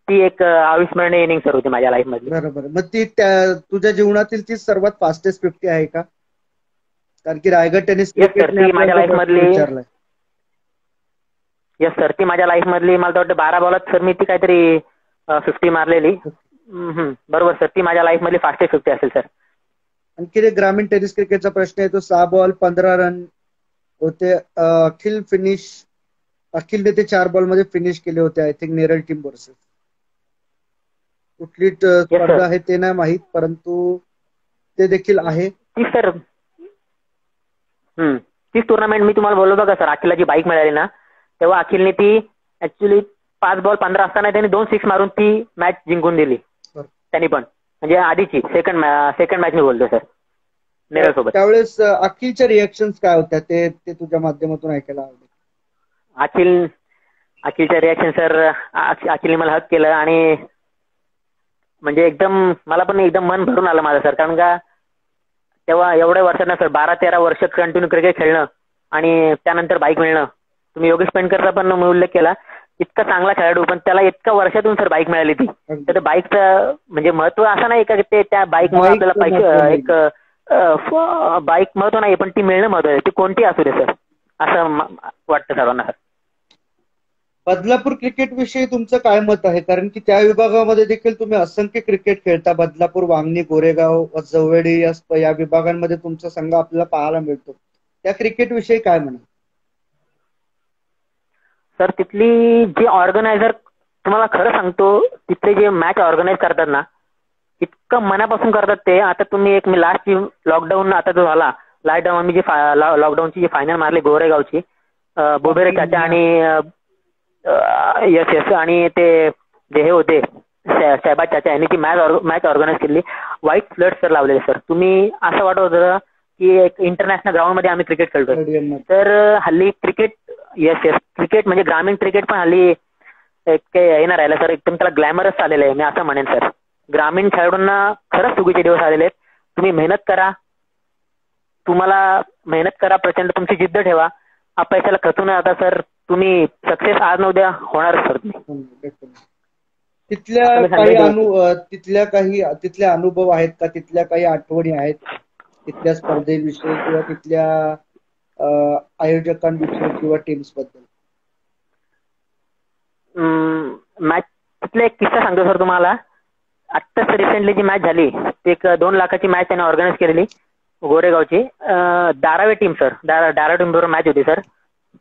ती एक अविस्मरणीय इनिंग सर होती माझ्या लाईफ मधली. बरोबर. मग ती तुझ्या जीवनातील ती सर्वात फास्टेस्ट 50 आहे का? कारण की रायगड टेनिस ती माझ्या लाईफ मधली. येस सर, ती माझ्या लाईफ मधली मला वाटतं 12 बॉलात सर मी ती काहीतरी 50 मारलेली. बरोबर सर, ती माझ्या लाईफ मधली फास्टेस्ट 50 असेल सर. आणखी एक ग्रामीण टेनिस क्रिकेटचा प्रश्न आहे, तो 6 बॉल 15 रन होते. अखिलने ते 4 बॉल मध्ये फिनिश केले होते, I think Neral team versus. कुठली स्पर्धा आहे ते नाही माहित, परंतु ते देखील आहे. तीच टुर्नामेंट मी तुम्हाला बोललो बघा सर, अखिलला जी बाईक मिळाली ना, तेव्हा अखिलने ती ऍक्च्युली 5 बॉल 15 असताना त्यांनी 2 6 मारून ती मॅच जिंकून दिली त्यांनी पण. म्हणजे आधीची सेकंड मॅच मी बोलतो सर नेरळ सोबत. त्यावेळेस अखिलच्या रिएक्शन्स काय होत्या ते तुझ्या माध्यमातून ऐकायला आवडेल. अखिलच्या रिएक्शन सर, अखिलने मला हक केलं आणि म्हणजे एकदम मला पण एकदम मन भरून आलं माझं सर. कारण का तेव्हा एवढ्या वर्षांना सर 12-13 वर्ष कंटिन्यू क्रिकेट खेळणं आणि त्यानंतर बाईक मिळणं. तुम्ही योगेश पेंडकरचा पण उल्लेख केला, इतका चांगला खेळाडू, पण त्याला इतका वर्षातून सर बाईक मिळाली ती. तर बाईकचं म्हणजे महत्व असं नाही का ते त्या बाईकमुळे आपल्याला पैसे एक बाईक महत्व नाही, पण ती मिळणं महत्व आहे, ती कोणती असू दे सर, असं वाटतं सर्वांना सर. बदलापूर क्रिकेट विषयी तुमचं काय मत आहे? कारण की त्या विभागामध्ये देखील तुम्ही असंख्य क्रिकेट खेळता. बदलापूर, वांगणी, गोरेगाव, जवळी या विभागांमध्ये तुमचा संघ आपल्याला पाहायला मिळतो. त्या क्रिकेट विषयी काय म्हणा सर? तिथली जे ऑर्गनायझर, तुम्हाला खरं सांगतो, तिथले जे मॅच ऑर्गनाईज करतात ना, इतकं मनापासून करतात ते. आता तुम्ही मी लास्ट लॉकडाऊन आता जो झाला, लॉकडाऊन मी जी लॉकडाऊनची जी फायनल मारली गोरेगावची, बोबेरे चाचा आणि यस आणि ते जे हे होते साहेबा चाचा यांनी ती मॅच ऑर्गनाईज केली. व्हाईट फ्लड सर लावलेले सर. तुम्ही असं वाटत होतं की एक इंटरनॅशनल ग्राउंड मध्ये आम्ही क्रिकेट खेळतोय. तर हल्ली क्रिकेट क्रिकेट म्हणजे ग्रामीण क्रिकेट पण हल्ली हे नाही राहिलं सर, एकदम त्याला ग्लॅमरस आलेलं आहे, मी असं म्हणेन सर. ग्रामीण खेळाडूंना खरंच चुकीचे दिवस आलेले आहेत. तुम्ही मेहनत करा, तुम्हाला मेहनत करा, प्रचंड तुमची जिद्द ठेवा. अपयशाला खचू नये. आता सर तुम्ही सक्सेस आज न उद्या होणार सर. तिथल्या अनुभव आहेत का, तिथल्या काही आठवणी आहेत तिथल्या स्पर्धेविषयी किंवा तिथल्या आयोजकांविषयी किंवा टीम्स बद्दल? मॅच तिथला एक किस्सा सांगतो सर तुम्हाला. आत्ताच रिसेंटली जी मॅच झाली ती एक 2 लाखाची मॅच त्याने ऑर्गनाईज केलेली गोरेगावची. Dharavi team sir, Dharavi team बरोबर मॅच होती सर.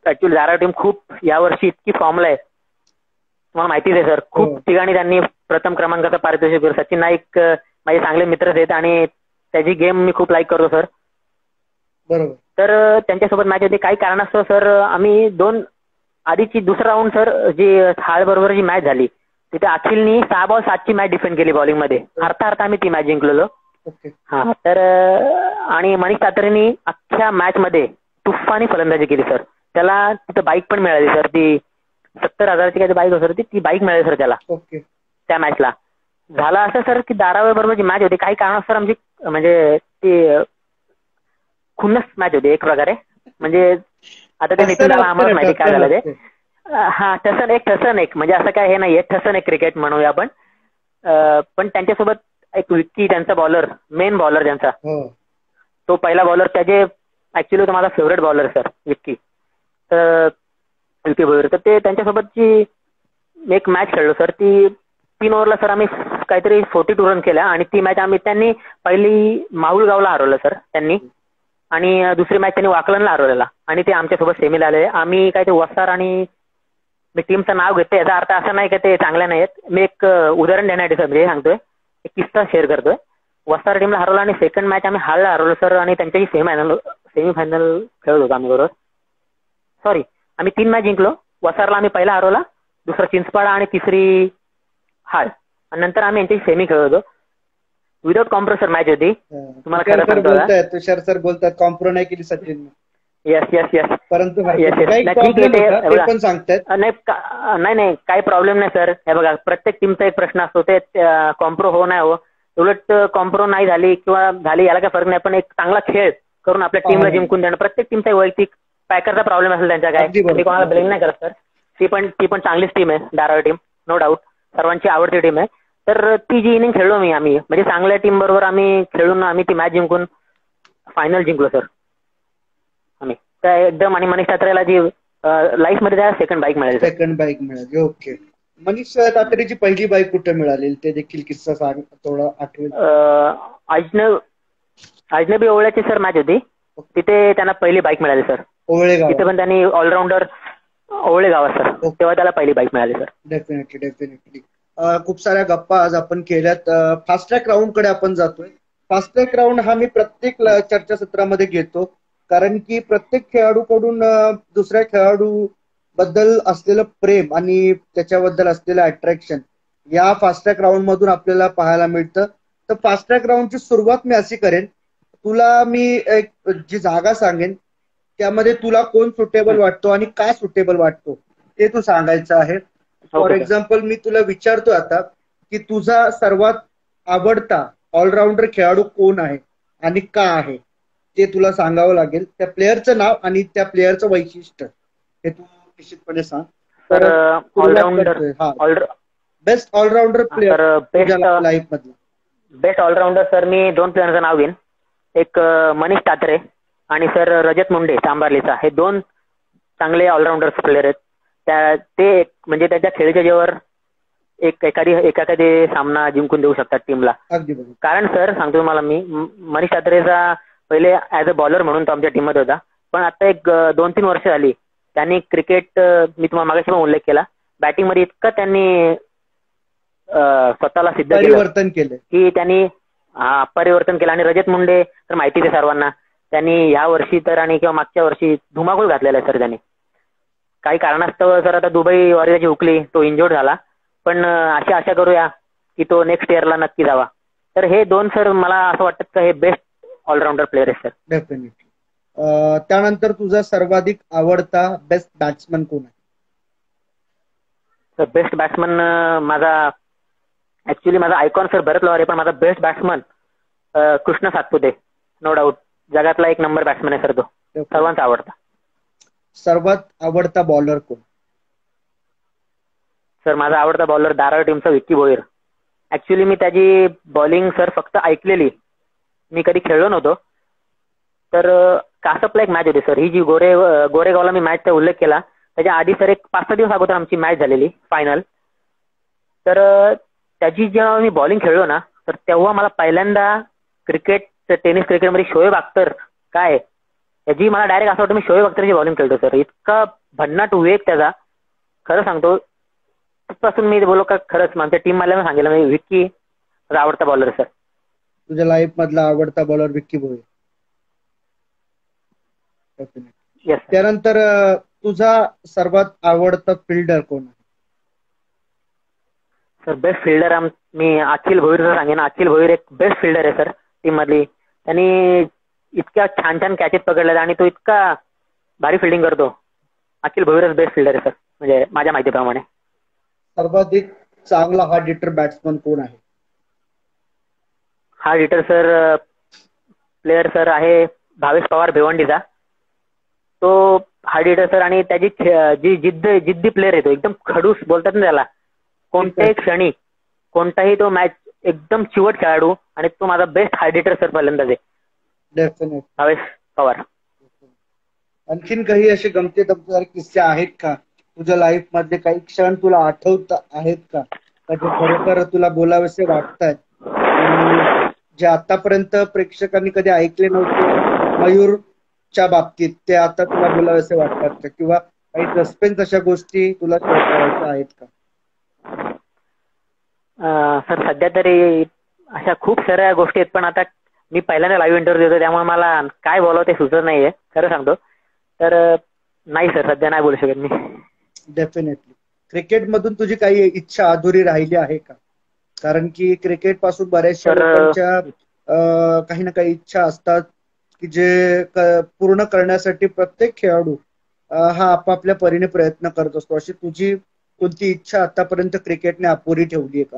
ऍक्च्युअली धारावी टीम खूप यावर्षी इतकी फॉर्मला आहे, तुम्हाला माहितीच आहे सर. खूप ठिकाणी त्यांनी प्रथम क्रमांकाचा पारितोषिक. सचिन नाईक माझे चांगले मित्रच आहेत आणि त्याची गेम मी खूप लाईक करतो सर. बरोबर. तर त्यांच्यासोबत मॅच होती. काही कारणास्तव सर आम्ही आधीची दुसरा राऊंड सर जी हाळ बरोबर जी मॅच झाली तिथे अखिलनी 6 बॉल 7ची मॅच डिफेंड केली बॉलिंगमध्ये. हरता आम्ही ती मॅच जिंकलेलो. हा तर आणि मनीष तात्रेंनी अख्ख्या मॅच मध्ये तुफानी फलंदाजी केली सर. त्याला तिथं बाईक पण मिळाली सर. ती 70,000ची काही बाईक होती, ती बाईक मिळाली सर त्याला त्या मॅचला. झालं असं सर की धारावी बरोबर जी मॅच होती काही कारणास्तव आमची म्हणजे ती खुन्नस मॅच होती एक प्रकारे. म्हणजे आता ते नितीन दादा आम्हाला माहिती काय झालं ते. हा ठसन एक म्हणजे असं काय हे नाहीये, ठसन एक क्रिकेट म्हणूया आपण. पण त्यांच्यासोबत एक विक्की त्यांचा बॉलर, मेन बॉलर त्यांचा, तो पहिला बॉलर. त्याचे ऍक्च्युली तो माझा फेवरेट बॉलर सर विक्की. तर विक्की भोईर. तर ते त्यांच्यासोबतची एक मॅच खेळलो सर. ती 3 ओव्हरला सर आम्ही काहीतरी 42 रन केल्या आणि ती मॅच त्यांनी पहिली माहुलगावला हरवलं सर त्यांनी, आणि दुसरी मॅच त्यांनी वाकलनला हरवलेला आणि ते आमच्यासोबत सेमीला आले. आम्ही काय ते वसार आणि मी टीमचं नाव घेतोय याचा अर्थ असा नाही की ते चांगल्या नाहीत. मी एक उदाहरण देण्यासाठी सर म्हणजे सांगतोय, एक किस्सा शेअर करतोय. वसार टीमला हरवलं आणि सेकंड मॅच आम्ही हाळला हरवलं सर आणि त्यांच्याशी सेमीफायनल खेळत होतो आम्ही बरोबर. सॉरी, आम्ही 3 मॅच जिंकलो. वसारला आम्ही पहिला हरवला, दुसरा चिंचपाडा आणि तिसरी हाळ, आणि नंतर आम्ही यांच्याशी सेमी खेळत होतो. विदाउट कॉम्प्रोसर मॅच होती. तुम्हाला खरं सांगतो तुषार सर बोलतात कॉम्प्रो नाही केली सचिन. Yes yes yes. परंतु पण सांगतात नाही काही प्रॉब्लेम नाही सर. हे बघा प्रत्येक टीमचा एक प्रश्न असतो, ते कॉम्प्रो हो नाही हो. उलट कॉम्प्रो नाही झाली किंवा झाली याला काय फरक नाही, पण एक चांगला खेळ करून आपल्या टीमला जिंकून देणं. प्रत्येक टीमचा वैयक्तिक पॅकरचा प्रॉब्लेम असेल त्यांच्या काय, मी कोणाला ब्लेम नाही करत सर. ती पण चांगलीच टीम आहे धारावी टीम, नो डाऊट. सर्वांची आवडती टीम आहे. तर ती जी इनिंग खेळलो आम्ही म्हणजे चांगल्या टीम बरोबर आम्ही खेळून आम्ही ती मॅच जिंकून फायनल जिंकलो सर आम्ही. त्या एकदम आणि मनीष तात्रेला जी लाईफ मध्ये त्या सेकंड बाईक मिळाली. ओके. मनीष तात्रेची पहिली बाईक कुठे मिळाली ते देखील किस्सा सांग थोडा आठवेल. अजनबी ओवळ्याची सर मॅच होती, तिथे त्यांना पहिली बाईक मिळाली सर. तिथे पण त्यांनी ऑलराऊंडर ओवळे गावात सर, तेव्हा त्याला पहिली बाईक मिळाली सर. डेफिनेटली. खूप साऱ्या गप्पा आज आपण केल्यात. फास्ट ट्रॅक राऊंड कडे आपण जातोय. फास्ट ट्रॅक राऊंड हा मी प्रत्येक चर्चासत्रामध्ये घेतो, कारण की प्रत्येक खेळाडूकडून दुसऱ्या खेळाडू बद्दल असलेलं प्रेम आणि त्याच्याबद्दल असलेलं अट्रॅक्शन या फास्ट ट्रॅक राऊंड मधून आपल्याला पाहायला मिळतं. तर फास्ट ट्रॅक राऊंडची सुरुवात मी अशी करेन, तुला मी एक जी जागा सांगेन त्यामध्ये तुला कोण सुटेबल वाटतो आणि का सुटेबल वाटतो ते तू सांगायचं आहे. फॉर एक्झाम्पल मी तुला विचारतो आता की तुझा सर्वात आवडता ऑलराऊंडर खेळाडू कोण आहे आणि का आहे ते तुला सांगावं लागेल. त्या प्लेअरचं नाव आणि त्या प्लेअरचं वैशिष्ट्य हे तू निश्चितपणे सांग. तर allrounder best allrounder player life मध्ये. बेस्ट ऑलराऊंडर सर मी 2 प्लेअरचं नाव घेईन. एक मनीष तात्रे आणि सर रजत मुंडे सांबार्लीचा. हे 2 चांगले ऑलराऊंडर्स प्लेअर आहेत. ते म्हणजे त्याच्या खेळीच्या जेवर एखादी सामना जिंकून देऊ शकतात टीमला. कारण सर सांगतो तुम्हाला मी, मनीष तात्रेचा पहिले ऍज अ बॉलर म्हणून तो आमच्या टीममध्ये होता, पण आता एक 2-3 वर्ष झाली त्यांनी क्रिकेट, मी तुम्हाला मागाशी पण उल्लेख केला, बॅटिंग मध्ये इतकं त्यांनी स्वतःला सिद्ध केलं की त्यांनी परिवर्तन केलं. आणि रजत मुंडे तर माहितीच आहे सर्वांना, त्यांनी या वर्षी तर आणि किंवा मागच्या वर्षी धुमाकूळ घातलेला आहे सर त्यांनी. काही कारणास्तव सर आता दुबई वॉरियरची हुकली, तो इंजोर्ड झाला, पण अशी आशा करूया की तो नेक्स्ट इयरला नक्की जावा. तर हे 2 सर मला असं वाटतं की हे बेस्ट ऑलराऊंडर प्लेअर आहे सर. डेफिनेटली. त्यानंतर तुझा सर्वाधिक आवडता बेस्ट बॅट्समन कोण आहे? बेस्ट बॅट्समन माझा ऍक्च्युली माझा आयकॉन सर भरत लवार आहे, पण माझा best batsman Krishna Satpute, no doubt. जगातला एक नंबर बॅट्समन आहे सर तो, सर्वांचा आवडता. सर्वात आवडता बॉलर कोण? सर माझा आवडता बॉलर दारळ टीमचा विक्की भोईर. ऍक्च्युली मी त्याची बॉलिंग सर फक्त ऐकलेली, मी कधी खेळलो नव्हतो. तर कासपला एक मॅच होती सर, ही जी गोरेगावला मी मॅचचा उल्लेख केला त्याच्या आधी सर एक 5-6 दिवस अगोदर आमची मॅच झालेली फायनल. तर त्याची जेव्हा मी बॉलिंग खेळलो ना, तर तेव्हा मला पहिल्यांदा टेनिस क्रिकेटमध्ये शोएब अख्तर काय याची मला डायरेक्ट असं वाटतं मी शोएब अख्तरची बॉलिंग खेळतो सर. इतका भन्नाट वेग त्याचा, खरं सांगतो. तिथपासून मी बोललो का खरंच आमच्या टीम मधल्या सांगितलं मी विक्की माझा आवडता बॉलर सर. तुझ्या लाईफ मधला आवडता बॉलर विक्की भोईर. येस. त्यानंतर तुझा सर्वात आवडता फिल्डर कोण आहे? सर बेस्ट फिल्डर मी अखिल भोईरचं सांगेन. अखिल भोईर एक बेस्ट फिल्डर आहे सर टीम मधली. त्यांनी इतक्या छान छान कॅचेस पकडल्या आणि तो इतका भारी फिल्डिंग करतो. अखिल भोईरच बेस्ट फिल्डर आहे सर, म्हणजे माझ्या माहितीप्रमाणे. सर्वाधिक चांगला हार्ड हिटर बॅट्समन कोण आहे? Hard hitter sir player sir आहे भावेश पवार भिवंडीचा. तो हार्ड हिटर सर, आणि त्याची जी जिद्दी प्लेयर आहे तो, एकदम खडूस बोलतात ना त्याला. कोणत्याही क्षणी कोणताही तो मॅच एकदम चिवट खेळाडू, आणि तो माझा बेस्ट हार्ड हिटर सर पहिल्यांदाच आहे. डेफिनेट भावेश पवार. आणखीन काही असे गमतीदार किस्से आहेत का तुझ्या लाईफ मधले? काही क्षण तुला आठवत आहेत का जे खरोखर तुला बोलावेसे वाटतात, जे आतापर्यंत प्रेक्षकांनी कधी ऐकले नव्हते मयूरच्या बाबतीत, ते आता तुला बोलावेसे वाटतात का? किंवा काही सस्पेन्स अशा गोष्टी तुला शेअर करायच्या आहेत का? सर सध्या तरी अशा खूप साऱ्या गोष्टी आहेत, पण आता मी पहिल्यांदा लाईव्ह इंटरव्ह्यू देतो त्यामुळे मला काय बोलावं ते सुचत नाहीये, खरं सांगतो. तर नाही सर, सध्या नाही बोलू शकत मी. डेफिनेटली. क्रिकेट मधून तुझी काही इच्छा अधुरी राहिली आहे का? कारण की क्रिकेट पासून बऱ्याचशा लोकांच्या काही ना काही इच्छा असतात की जे पूर्ण करण्यासाठी प्रत्येक खेळाडू हा आपापल्या परीने प्रयत्न करत असतो. अशी तुझी कोणती इच्छा आतापर्यंत क्रिकेटने अपुरी ठेवली आहे का?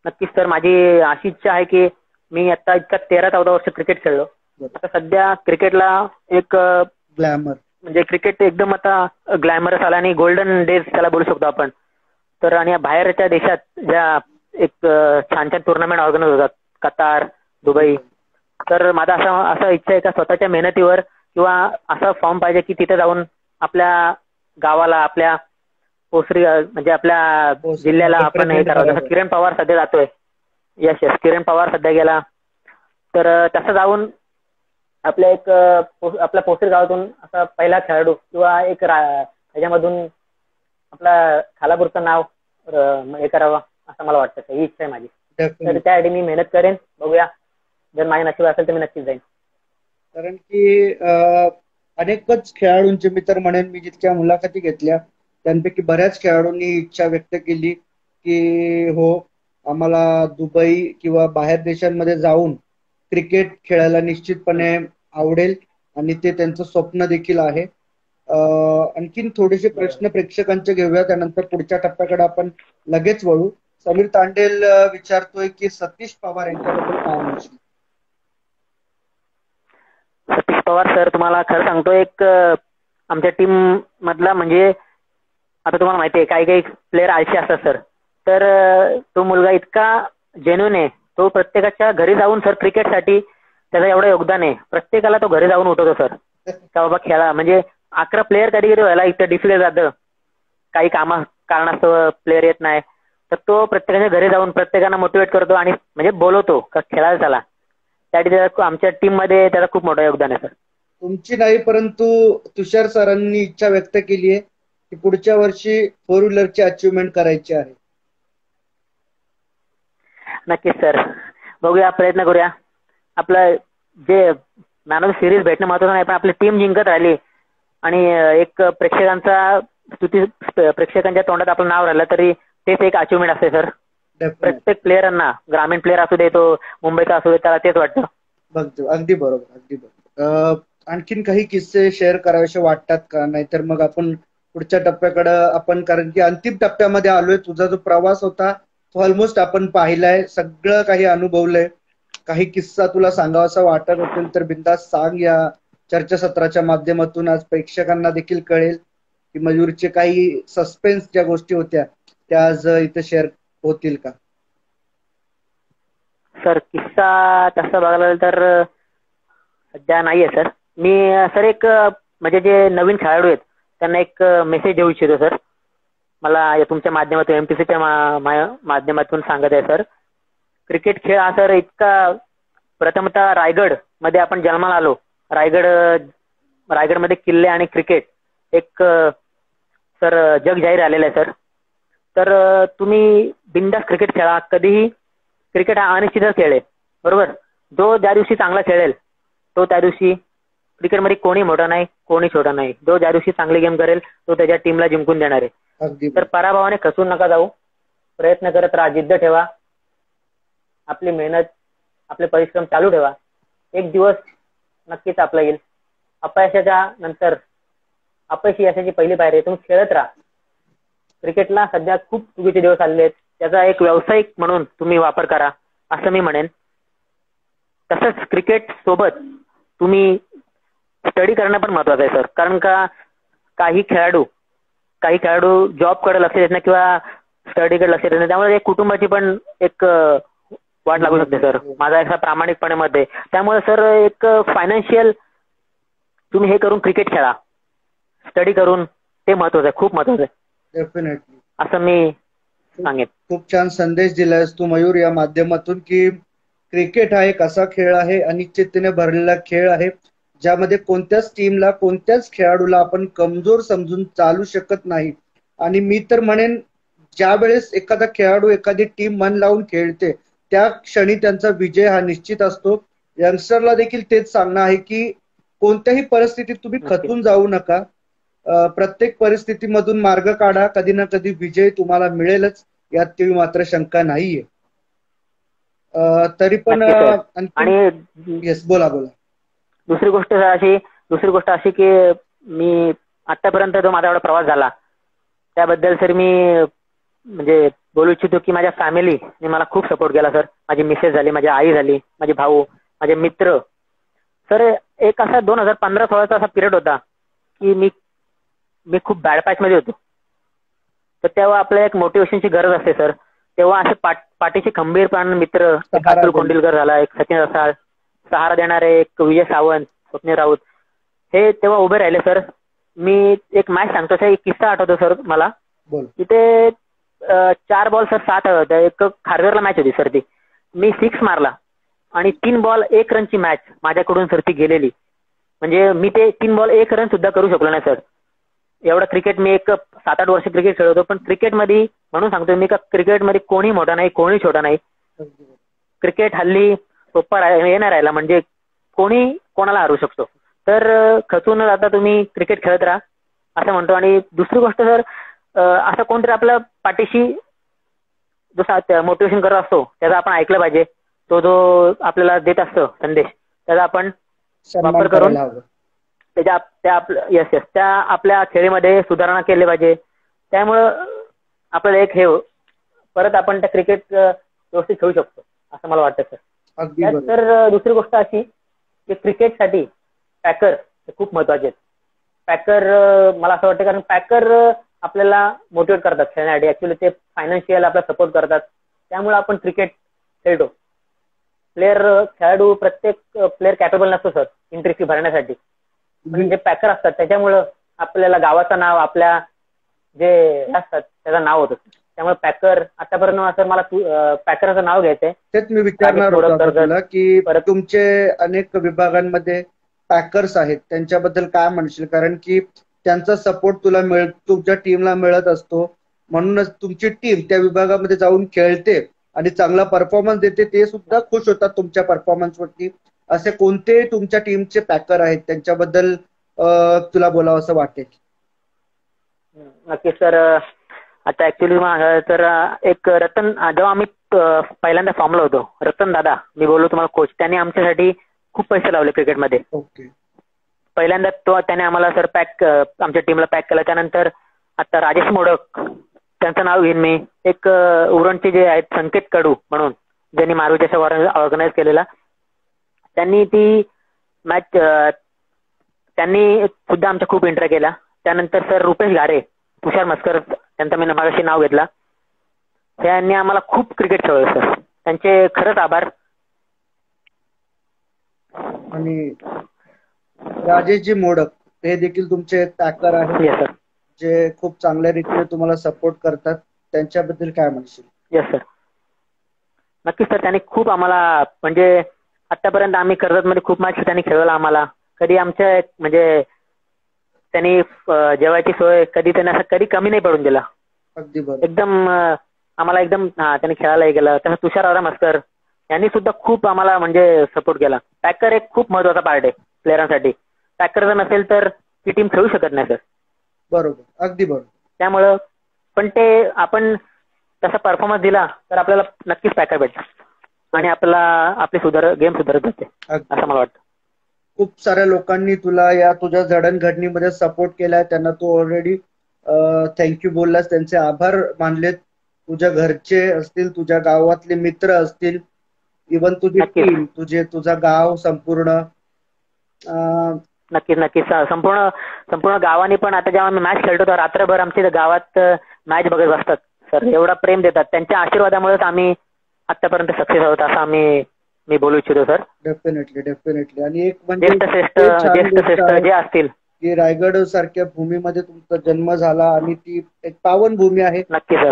नक्कीच सर, माझी अशी इच्छा आहे की मी आता इतका 13-14 वर्ष क्रिकेट खेळलो. आता सध्या क्रिकेटला एक ग्लॅमर, म्हणजे क्रिकेट एकदम आता ग्लॅमरस आला आणि गोल्डन डेज त्याला बोलू शकतो आपण. तर आणि बाहेरच्या देशात ज्या एक छान छान टुर्नामेंट ऑर्गनाईज होतात, कतार, दुबई. तर माझा असा इच्छा आहे का स्वतःच्या मेहनतीवर किंवा असा फॉर्म पाहिजे की तिथे जाऊन आपल्या गावाला, आपल्या पोसरी म्हणजे आपल्या जिल्ह्याला आपण हे करावं. जसं किरण पवार सध्या जातोय. यस यस, किरण पवार सध्या गेला. तर तसं जाऊन आपल्या पोसरी गावातून असा पहिला खेळाडू किंवा एक त्याच्यामधून आपला खालापूरचं नाव हे करावं असं मला वाटतं. ही इच्छा आहे माझी. तर त्यासाठी मी मेहनत करेन, बघूया. जर माझ्या नशीब असेल तर मी नक्कीच जाईन. कारण की अनेकच खेळाडूंचे मी तर म्हणेन, मी जितक्या मुलाखती घेतल्या त्यांपैकी बऱ्याच खेळाडूंनी इच्छा व्यक्त केली की हो, आम्हाला दुबई किंवा बाहेर देशांमध्ये जाऊन क्रिकेट खेळायला निश्चितपणे आवडेल आणि ते त्यांचं स्वप्न देखील आहे. आणखीन थोडेसे प्रश्न प्रेक्षकांचे घेऊया, त्यानंतर पुढच्या टप्प्याकडे आपण लगेच वळू. समीर तांडेल विचारतोय की सतीश पवार यांच्याबद्दल काय म्हणशील? सतीश पवार सर, तुम्हाला खरं सांगतो, एक आमच्या टीम मधला, म्हणजे आता तुम्हाला माहिती आहे काही काही प्लेअर आळशी असतात सर. तर तो मुलगा इतका जेन्युइन आहे. तो प्रत्येकाच्या घरी जाऊन सर क्रिकेटसाठी त्याचं एवढं योगदान आहे. प्रत्येकाला तो घरी जाऊन उठवतो सर का बाबा खेळा. म्हणजे 11 प्लेअर कधी कधी व्हायला इथं डिफले जातं, काही कारणास्तव प्लेअर येत नाही, तर तो प्रत्येकाच्या घरी जाऊन प्रत्येकांना मोटिवेट करतो आणि म्हणजे बोलवतो का खेळायला चला. त्यासाठी आमच्या टीम मध्ये त्याचं खूप मोठं योगदान आहे सर. तुमची नाही, परंतु तुषार सरांनी इच्छा व्यक्त केली आहे की पुढच्या वर्षी 4 व्हीलरची अचिव्हमेंट करायची आहे. नक्कीच सर, बघूया, प्रयत्न करूया. आपलं जे मॅन ऑफ द सिरीज भेटणं महत्वाचं नाही, पण आपली टीम जिंकत राहिली आणि एक प्रेक्षकांच्या तोंडात आपलं नाव राहिलं तरी तेच एक अचिव्हमेंट असते सर. प्रत्येक प्लेअरांना, ग्रामीण प्लेअर असू दे, तो मुंबईचा असू दे, त्याला तेच वाटतं. बघतो. अगदी बरोबर, अगदी बरोबर. आणखीन काही किस्से शेअर करावेसे वाटतात का? नाहीतर मग आपण पुढच्या टप्प्याकडे आपण, कारण की अंतिम टप्प्यामध्ये आलोय. तुझा जो प्रवास होता तो ऑलमोस्ट आपण पाहिलाय, सगळं काही अनुभवलंय. काही किस्सा तुला सांगावासा वाटत असेल तर बिंदास सांग या चर्चासत्राच्या माध्यमातून. आज प्रेक्षकांना देखील कळेल की मयूरचे काही सस्पेन्स ज्या गोष्टी होत्या त्या आज इथे शेअर होतील का. सर किस्सा तसं बघायला तर सध्या नाहीये सर. मी सर एक म्हणजे जे नवीन खेळाडू आहेत त्यांना एक मेसेज देऊ इच्छितो सर. मला तुमच्या माध्यमातून एमपीसीच्या माध्यमातून सांगत आहे सर. क्रिकेट खेळ हा सर इतका, प्रथमतः रायगड मध्ये आपण जन्माला आलो. रायगडमध्ये किल्ले आणि क्रिकेट एक सर जग जाहीर आलेलं आहे सर. तर तुम्ही बिंदास क्रिकेट खेळा. कधीही क्रिकेट हा अनिश्चित खेळ आहे, बरोबर. जो ज्या दिवशी चांगला खेळेल तो त्या दिवशी, क्रिकेटमध्ये कोणी मोठा नाही कोणी छोटा नाही, जो ज्या दिवशी चांगली गेम करेल तो त्याच्या टीमला जिंकून देणार आहे. तर पराभवाने खचून नका जाऊ, प्रयत्न करत राहा, जिद्द ठेवा, आपली मेहनत आपले परिश्रम चालू ठेवा. एक दिवस नक्कीच आपला येईल. अपयशाच्या नंतर अपयश यशाची पहिली पायरी आहे. तुम्ही खेळत राहा. क्रिकेटला सध्या खूप चुकीचे दिवस आलेले आहेत, त्याचा एक व्यावसायिक म्हणून तुम्ही वापर करा असं मी म्हणेन. तसंच क्रिकेट सोबत तुम्ही स्टडी करणं पण महत्वाचं आहे सर. कारण का काही खेळाडू जॉबकडे लक्ष देत नाही किंवा स्टडीकडे लक्ष देत नाही, त्यामुळे एक कुटुंबाची पण एक वाट लागू शकते सर. माझा असा प्रामाणिकपणे मत आहे. त्यामुळे सर एक फायनान्शियल तुम्ही हे करून क्रिकेट खेळा, स्टडी करून, ते महत्वाचं आहे, खूप महत्वाचं आहे. डेफिनेटली असं मी सांगेन. खूप छान संदेश दिलायस तू मयूर या माध्यमातून की क्रिकेट हा एक असा खेळ आहे, अनिश्चिततेने भरलेला खेळ आहे, ज्यामध्ये कोणत्याच टीमला कोणत्याच खेळाडूला आपण कमजोर समजून चालू शकत नाही. आणि मी तर म्हणेन ज्या वेळेस एखादा खेळाडू एखादी टीम मन लावून खेळते त्या क्षणी त्यांचा विजय हा निश्चित असतो. यंगस्टरला देखील तेच सांगणं आहे की कोणत्याही परिस्थितीत तुम्ही खचून जाऊ नका. प्रत्येक परिस्थितीमधून मार्ग काढा, कधी ना कधी विजय तुम्हाला मिळेलच, यात ती मात्र शंका नाहीये. तरी पण आणि येस, बोला. दुसरी गोष्ट अशी की मी आतापर्यंत जो माझा एवढा प्रवास झाला त्याबद्दल सर मी म्हणजे बोलू इच्छितो की माझ्या फॅमिलीने मला खूप सपोर्ट केला सर. माझी मिसेस झाली, माझी आई झाली, माझे भाऊ, माझे मित्र. सर एक असा 2015-16चा असा पिरियड होता की मी खूप बॅड पॅच मध्ये होतो. तर तेव्हा आपल्याला एक मोटिवेशनची गरज असते सर. तेव्हा असे पाठीचे खंबीरपणे मित्र, एक अतुल कोंडिलकर झाला, एक सचिन रसाळ, सहारा देणारे एक विजय सावंत, स्वप्नील राऊत, हे तेव्हा उभे राहिले सर. मी एक मॅच सांगतो सर, एक किस्सा आठवतो सर मला. तिथे 4 बॉल सर 7 होत्या. एक खारघरला मॅच होती सर ती. मी 6 मारला आणि 3 बॉल 1 रनची मॅच माझ्याकडून सर ती गेलेली. म्हणजे मी ते 3 बॉल 1 रन सुद्धा करू शकलो नाही सर. एवढं क्रिकेट मी एक 7-8 वर्ष क्रिकेट खेळत होतो, पण क्रिकेटमध्ये म्हणून सांगतो मी का क्रिकेटमध्ये कोणी मोठा नाही कोणी छोटा नाही. क्रिकेट हल्ली सोप्पा येणार राहिला, म्हणजे कोणी कोणाला हरवू शकतो. तर खचून न जाता तुम्ही क्रिकेट खेळत राहा असं म्हणतो. आणि दुसरी गोष्ट सर, असं कोणतरी आपल्या पाठीशी जो मोटिवेशन करत असतो त्याचा आपण ऐकलं पाहिजे. तो जो आपल्याला देत असतो संदेश त्याचा आपण वापर करून त्या आपल्या खेळीमध्ये सुधारणा केली पाहिजे. त्यामुळं आपल्याला एक हे परत आपण त्या क्रिकेट व्यवस्थित खेळू शकतो असं मला वाटतं सर. तर दुसरी गोष्ट अशी की क्रिकेटसाठी पॅकर खूप महत्वाचे आहेत. पॅकर मला असं वाटतं कारण पॅकर आपल्याला मोटिवेट करतात खेळण्यासाठी. ऍक्च्युली ते फायनान्शियल आपला सपोर्ट करतात, त्यामुळे आपण क्रिकेट खेळतो. खेळाडू प्रत्येक प्लेअर कॅपेबल नसतो सर एंट्री फी भरण्यासाठी, पण जे पॅकर असतात त्याच्यामुळं आपल्याला गावाचं नाव, आपल्या जे असतात त्याचं नाव होतं. त्यामुळे पॅकर आतापर्यंत असं मला पॅकरचं नाव घ्यायचंय. तेच मी विचारणार होतो तुला की तुमचे अनेक विभागांमध्ये पॅकर्स आहेत, त्यांच्याबद्दल काय म्हणशील? कारण की त्यांचा सपोर्ट तुमच्या टीमला मिळत असतो, म्हणूनच तुमची टीम त्या विभागामध्ये जाऊन खेळते आणि चांगला परफॉर्मन्स देते. ते सुद्धा खुश होतात तुमच्या परफॉर्मन्सवरती. असे कोणते तुमच्या टीमचे पॅकर आहेत त्यांच्याबद्दल तुला बोलावं असं वाटेल? नक्की सर. आता ऍक्च्युली तर एक रतन, जेव्हा आम्ही पहिल्यांदा फॉर्मला होतो, रतन दादा मी बोललो तुम्हाला कोच, त्यांनी आमच्यासाठी खूप पैसे लावले क्रिकेटमध्ये. ओके. पहिल्यांदा त्याने आम्हाला सर आमच्या टीमला पॅक केलं. त्यानंतर आता राजेश मोडक त्यांचं नाव घेईन मी. एक उरणचे जे आहेत संकेत कडू म्हणून, ज्यांनी मारुतीच्या ऑर्गनाईज केलेला, त्यांनी ती मॅच त्यांनी सुद्धा आमच्या खूप एंट्री केला. त्यानंतर सर रुपेश घारे, तुषार मस्कर त्यांचा मी मागाशी नाव घेतला, त्यांनी आम्हाला खूप क्रिकेट खेळवलं सर. त्यांचे खरंच आभार. आणि राजेशजी मोडक हे देखील तुमचे टॅकर आहेत. Yes sir. जे खूप चांगल्या रीतीने तुम्हाला सपोर्ट करतात, त्यांच्याबद्दल काय म्हणशील? Yes sir. नक्कीच सर. त्यांनी खूप आम्हाला म्हणजे आतापर्यंत आम्ही कर्जतमध्ये खूप मॅच त्यांनी खेळवला आम्हाला. कधी आमच्या म्हणजे त्यांनी जेवायची सोय कधी त्यांनी असं कधी कमी नाही पडून दिला. अगदी बरोबर. एकदम आम्हाला एकदम त्यांनी खेळायलाही गेलं. तसं तुषार मस्कर यांनी सुद्धा खूप आम्हाला म्हणजे सपोर्ट केला. टॅकर एक खूप महत्वाचा पार्ट आहे प्लेयरांसाठी. टॅकर जर नसेल तर ती टीम खेळू शकत नाही सर. बरोबर, अगदी बरोबर. त्यामुळं पण ते आपण तसा परफॉर्मन्स दिला तर आपल्याला नक्कीच टॅकर भेटतात आणि आपली गेम सुधारत जाते असं मला वाटतं. खूप साऱ्या लोकांनी तुला या तुझ्या जडणघडणीमध्ये सपोर्ट केलाय, त्यांना तू ऑलरेडी थँक्यू बोललास, त्यांचे आभार मानलेत. तुझ्या घरचे असतील, तुझ्या गावातले मित्र असतील, इव्हन तुझी टीम, तुझा गाव संपूर्ण. नक्कीच नक्कीच. संपूर्ण गावाने पण आता जेव्हा आम्ही मॅच खेळतो तर रात्रभर आमच्या गावात मॅच बघत बसतात सर. एवढा प्रेम देतात. त्यांच्या आशीर्वादामुळेच आम्ही आतापर्यंत सक्सेस आहोत असं मी बोलू इच्छितो सर. डेफिनेटली. आणि एक म्हणजे ज्येष्ठ जे असतील की रायगड सारख्या भूमीमध्ये तुमचा जन्म झाला आणि ती एक पावन भूमी आहे. नक्की सर.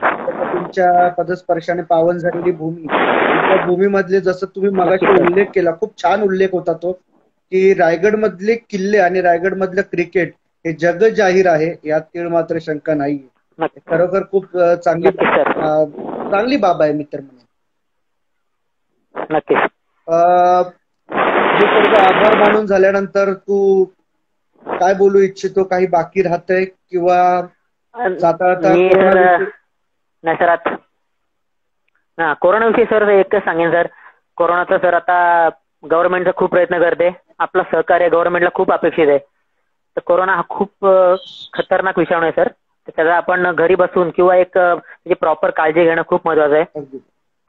तुमच्या पदस्पर्शाने पावन झालेली भूमी. त्या भूमीमधले जसं तुम्ही मगाशी उल्लेख केला, खूप छान उल्लेख होता तो, की रायगड मधले किल्ले आणि रायगड मधलं क्रिकेट हे जग जाहीर आहे, यात तीळ मात्र शंका नाही. खरोखर खूप चांगली बाब आहे मित्र म्हणून. नक्कीच. हे सर्व आभार मानून झाल्यानंतर तू काय बोलू इच्छितो? काही बाकी राहतंय किंवा नाही सर? आता कोरोनाविषयी सर एकच सांगेन सर. कोरोनाचा सर आता गव्हर्नमेंटचा खूप प्रयत्न करते. आपलं सहकार्य गव्हर्नमेंटला खूप अपेक्षित आहे. तर कोरोना हा खूप खतरनाक विषाणू आहे सर. त्याचा आपण घरी बसून किंवा एक म्हणजे प्रॉपर काळजी घेणं खूप महत्वाचं आहे.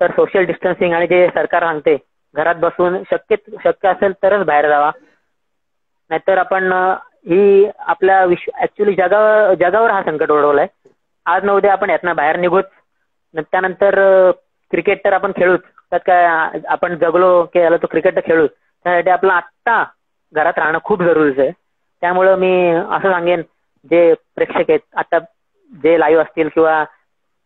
तर सोशल डिस्टन्सिंग आणि जे सरकार सांगते घरात बसून शक्य असेल तरच बाहेर जावा. नाहीतर आपण ही आपल्या ऍक्च्युली जगावर हा संकट ओढवलाय. आज न उद्या आपण यातनं बाहेर निघूच. त्यानंतर क्रिकेट तर आपण खेळूच. त्यात काय आपण जगलो की आलो तो क्रिकेट तर खेळूच. त्यासाठी आपलं आत्ता घरात राहणं खूप जरुरीचं आहे. त्यामुळं मी असं सांगेन, जे प्रेक्षक आहेत आता जे लाईव्ह असतील किंवा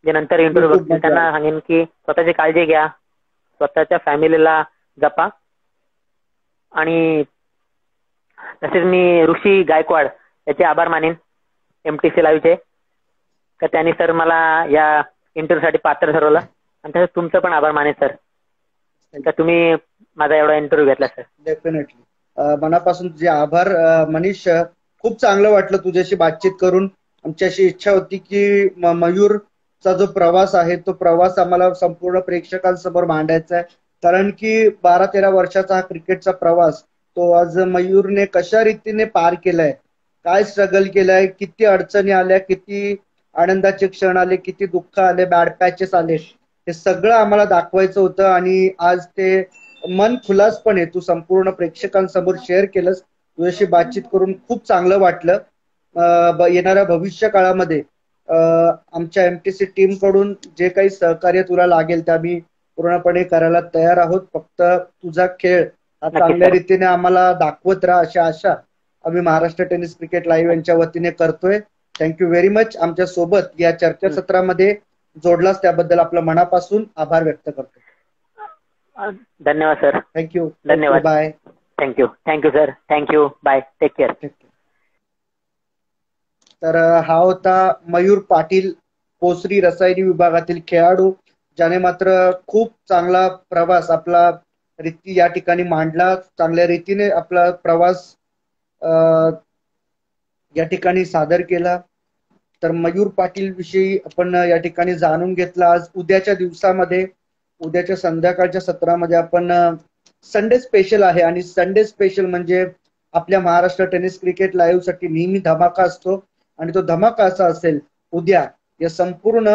जे नंतर इंटरव्ह्यू बघतील त्यांना सांगेन की स्वतःची काळजी घ्या, स्वतःच्या फॅमिलीला जपा. आणि तसेच मी ऋषी गायकवाड याचे आभार मानेन MTC लाईव्हचे, तर त्यांनी सर मला या इंटरव्ह्यूसाठी पात्र ठरवलं. आणि तसंच तुमचं पण आभार मानेन सर, तर तुम्ही माझा एवढा इंटरव्ह्यू घेतला सर. डेफिनेटली. मनापासून तुझे आभार मनीष. खूप चांगलं वाटलं तुझ्याशी बातचीत करून. आमची अशी इच्छा होती की मयूरचा जो प्रवास आहे तो प्रवास आम्हाला संपूर्ण प्रेक्षकांसमोर मांडायचा आहे. कारण की 12-13 वर्षाचा हा क्रिकेटचा प्रवास तो आज मयूरने कशा रीतीने पार केलाय, काय स्ट्रगल केलाय, किती अडचणी आल्या, किती आनंदाचे क्षण आले, किती दुःख आले, बॅड पॅचेस आले, हे सगळं आम्हाला दाखवायचं होतं. आणि आज ते मन खुलासपणे तू संपूर्ण प्रेक्षकांसमोर शेअर केलंस. तुझ्याशी बातचीत करून खूप चांगलं वाटलं. येणाऱ्या भविष्य काळामध्ये आमच्या MTC टीम कडून जे काही सहकार्य तुला लागेल ते आम्ही पूर्णपणे करायला तयार आहोत. फक्त तुझा खेळ हा चांगल्या रीतीने आम्हाला दाखवत राहा अशी आशा आम्ही महाराष्ट्र टेनिस क्रिकेट लाईव्ह यांच्या वतीने करतोय. Thank you very much. आमच्या सोबत या चर्चासत्रामध्ये जोडलास त्याबद्दल आपलं मनापासून आभार व्यक्त करतो. धन्यवाद सर. थँक्यू. धन्यवाद. Bye. Thank you sir. Thank you. Bye. Take care. तर हा होता मयूर पाटील, पोसरी रसायनी विभागातील खेळाडू, ज्याने मात्र खूप चांगला प्रवास आपला रीती या ठिकाणी मांडला. चांगल्या रीतीने आपला प्रवास या ठिकाणी सादर केला. तर मयूर पाटील विषयी आपण या ठिकाणी जाणून घेतला. आज उद्याच्या दिवसामध्ये, उद्याच्या संध्याकाळच्या सत्रामध्ये आपण संडे स्पेशल आहे. आणि संडे स्पेशल म्हणजे आपल्या महाराष्ट्र टेनिस क्रिकेट लाईव्ह साठी नेहमी धमाका असतो. आणि तो धमाका असा असेल उद्या या संपूर्ण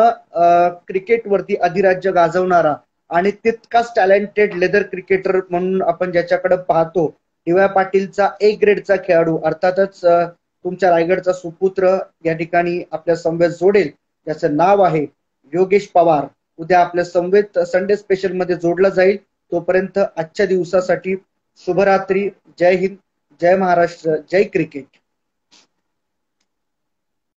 क्रिकेटवरती अधिराज्य गाजवणारा आणि तितकाच टॅलेंटेड लेदर क्रिकेटर म्हणून आपण ज्याच्याकडे पाहतो, डी.वाय. पाटीलचा ए ग्रेडचा खेळाडू, अर्थातच तुमच्या रायगडचा सुपुत्र या ठिकाणी आपल्या समवेत जोडेल, ज्याचं नाव आहे योगेश पवार, उद्या आपल्या समवेत संडे स्पेशल मध्ये जोडला जाईल. तोपर्यंत आजच्या दिवसासाठी शुभरात्री. जय हिंद, जय महाराष्ट्र, जय क्रिकेट.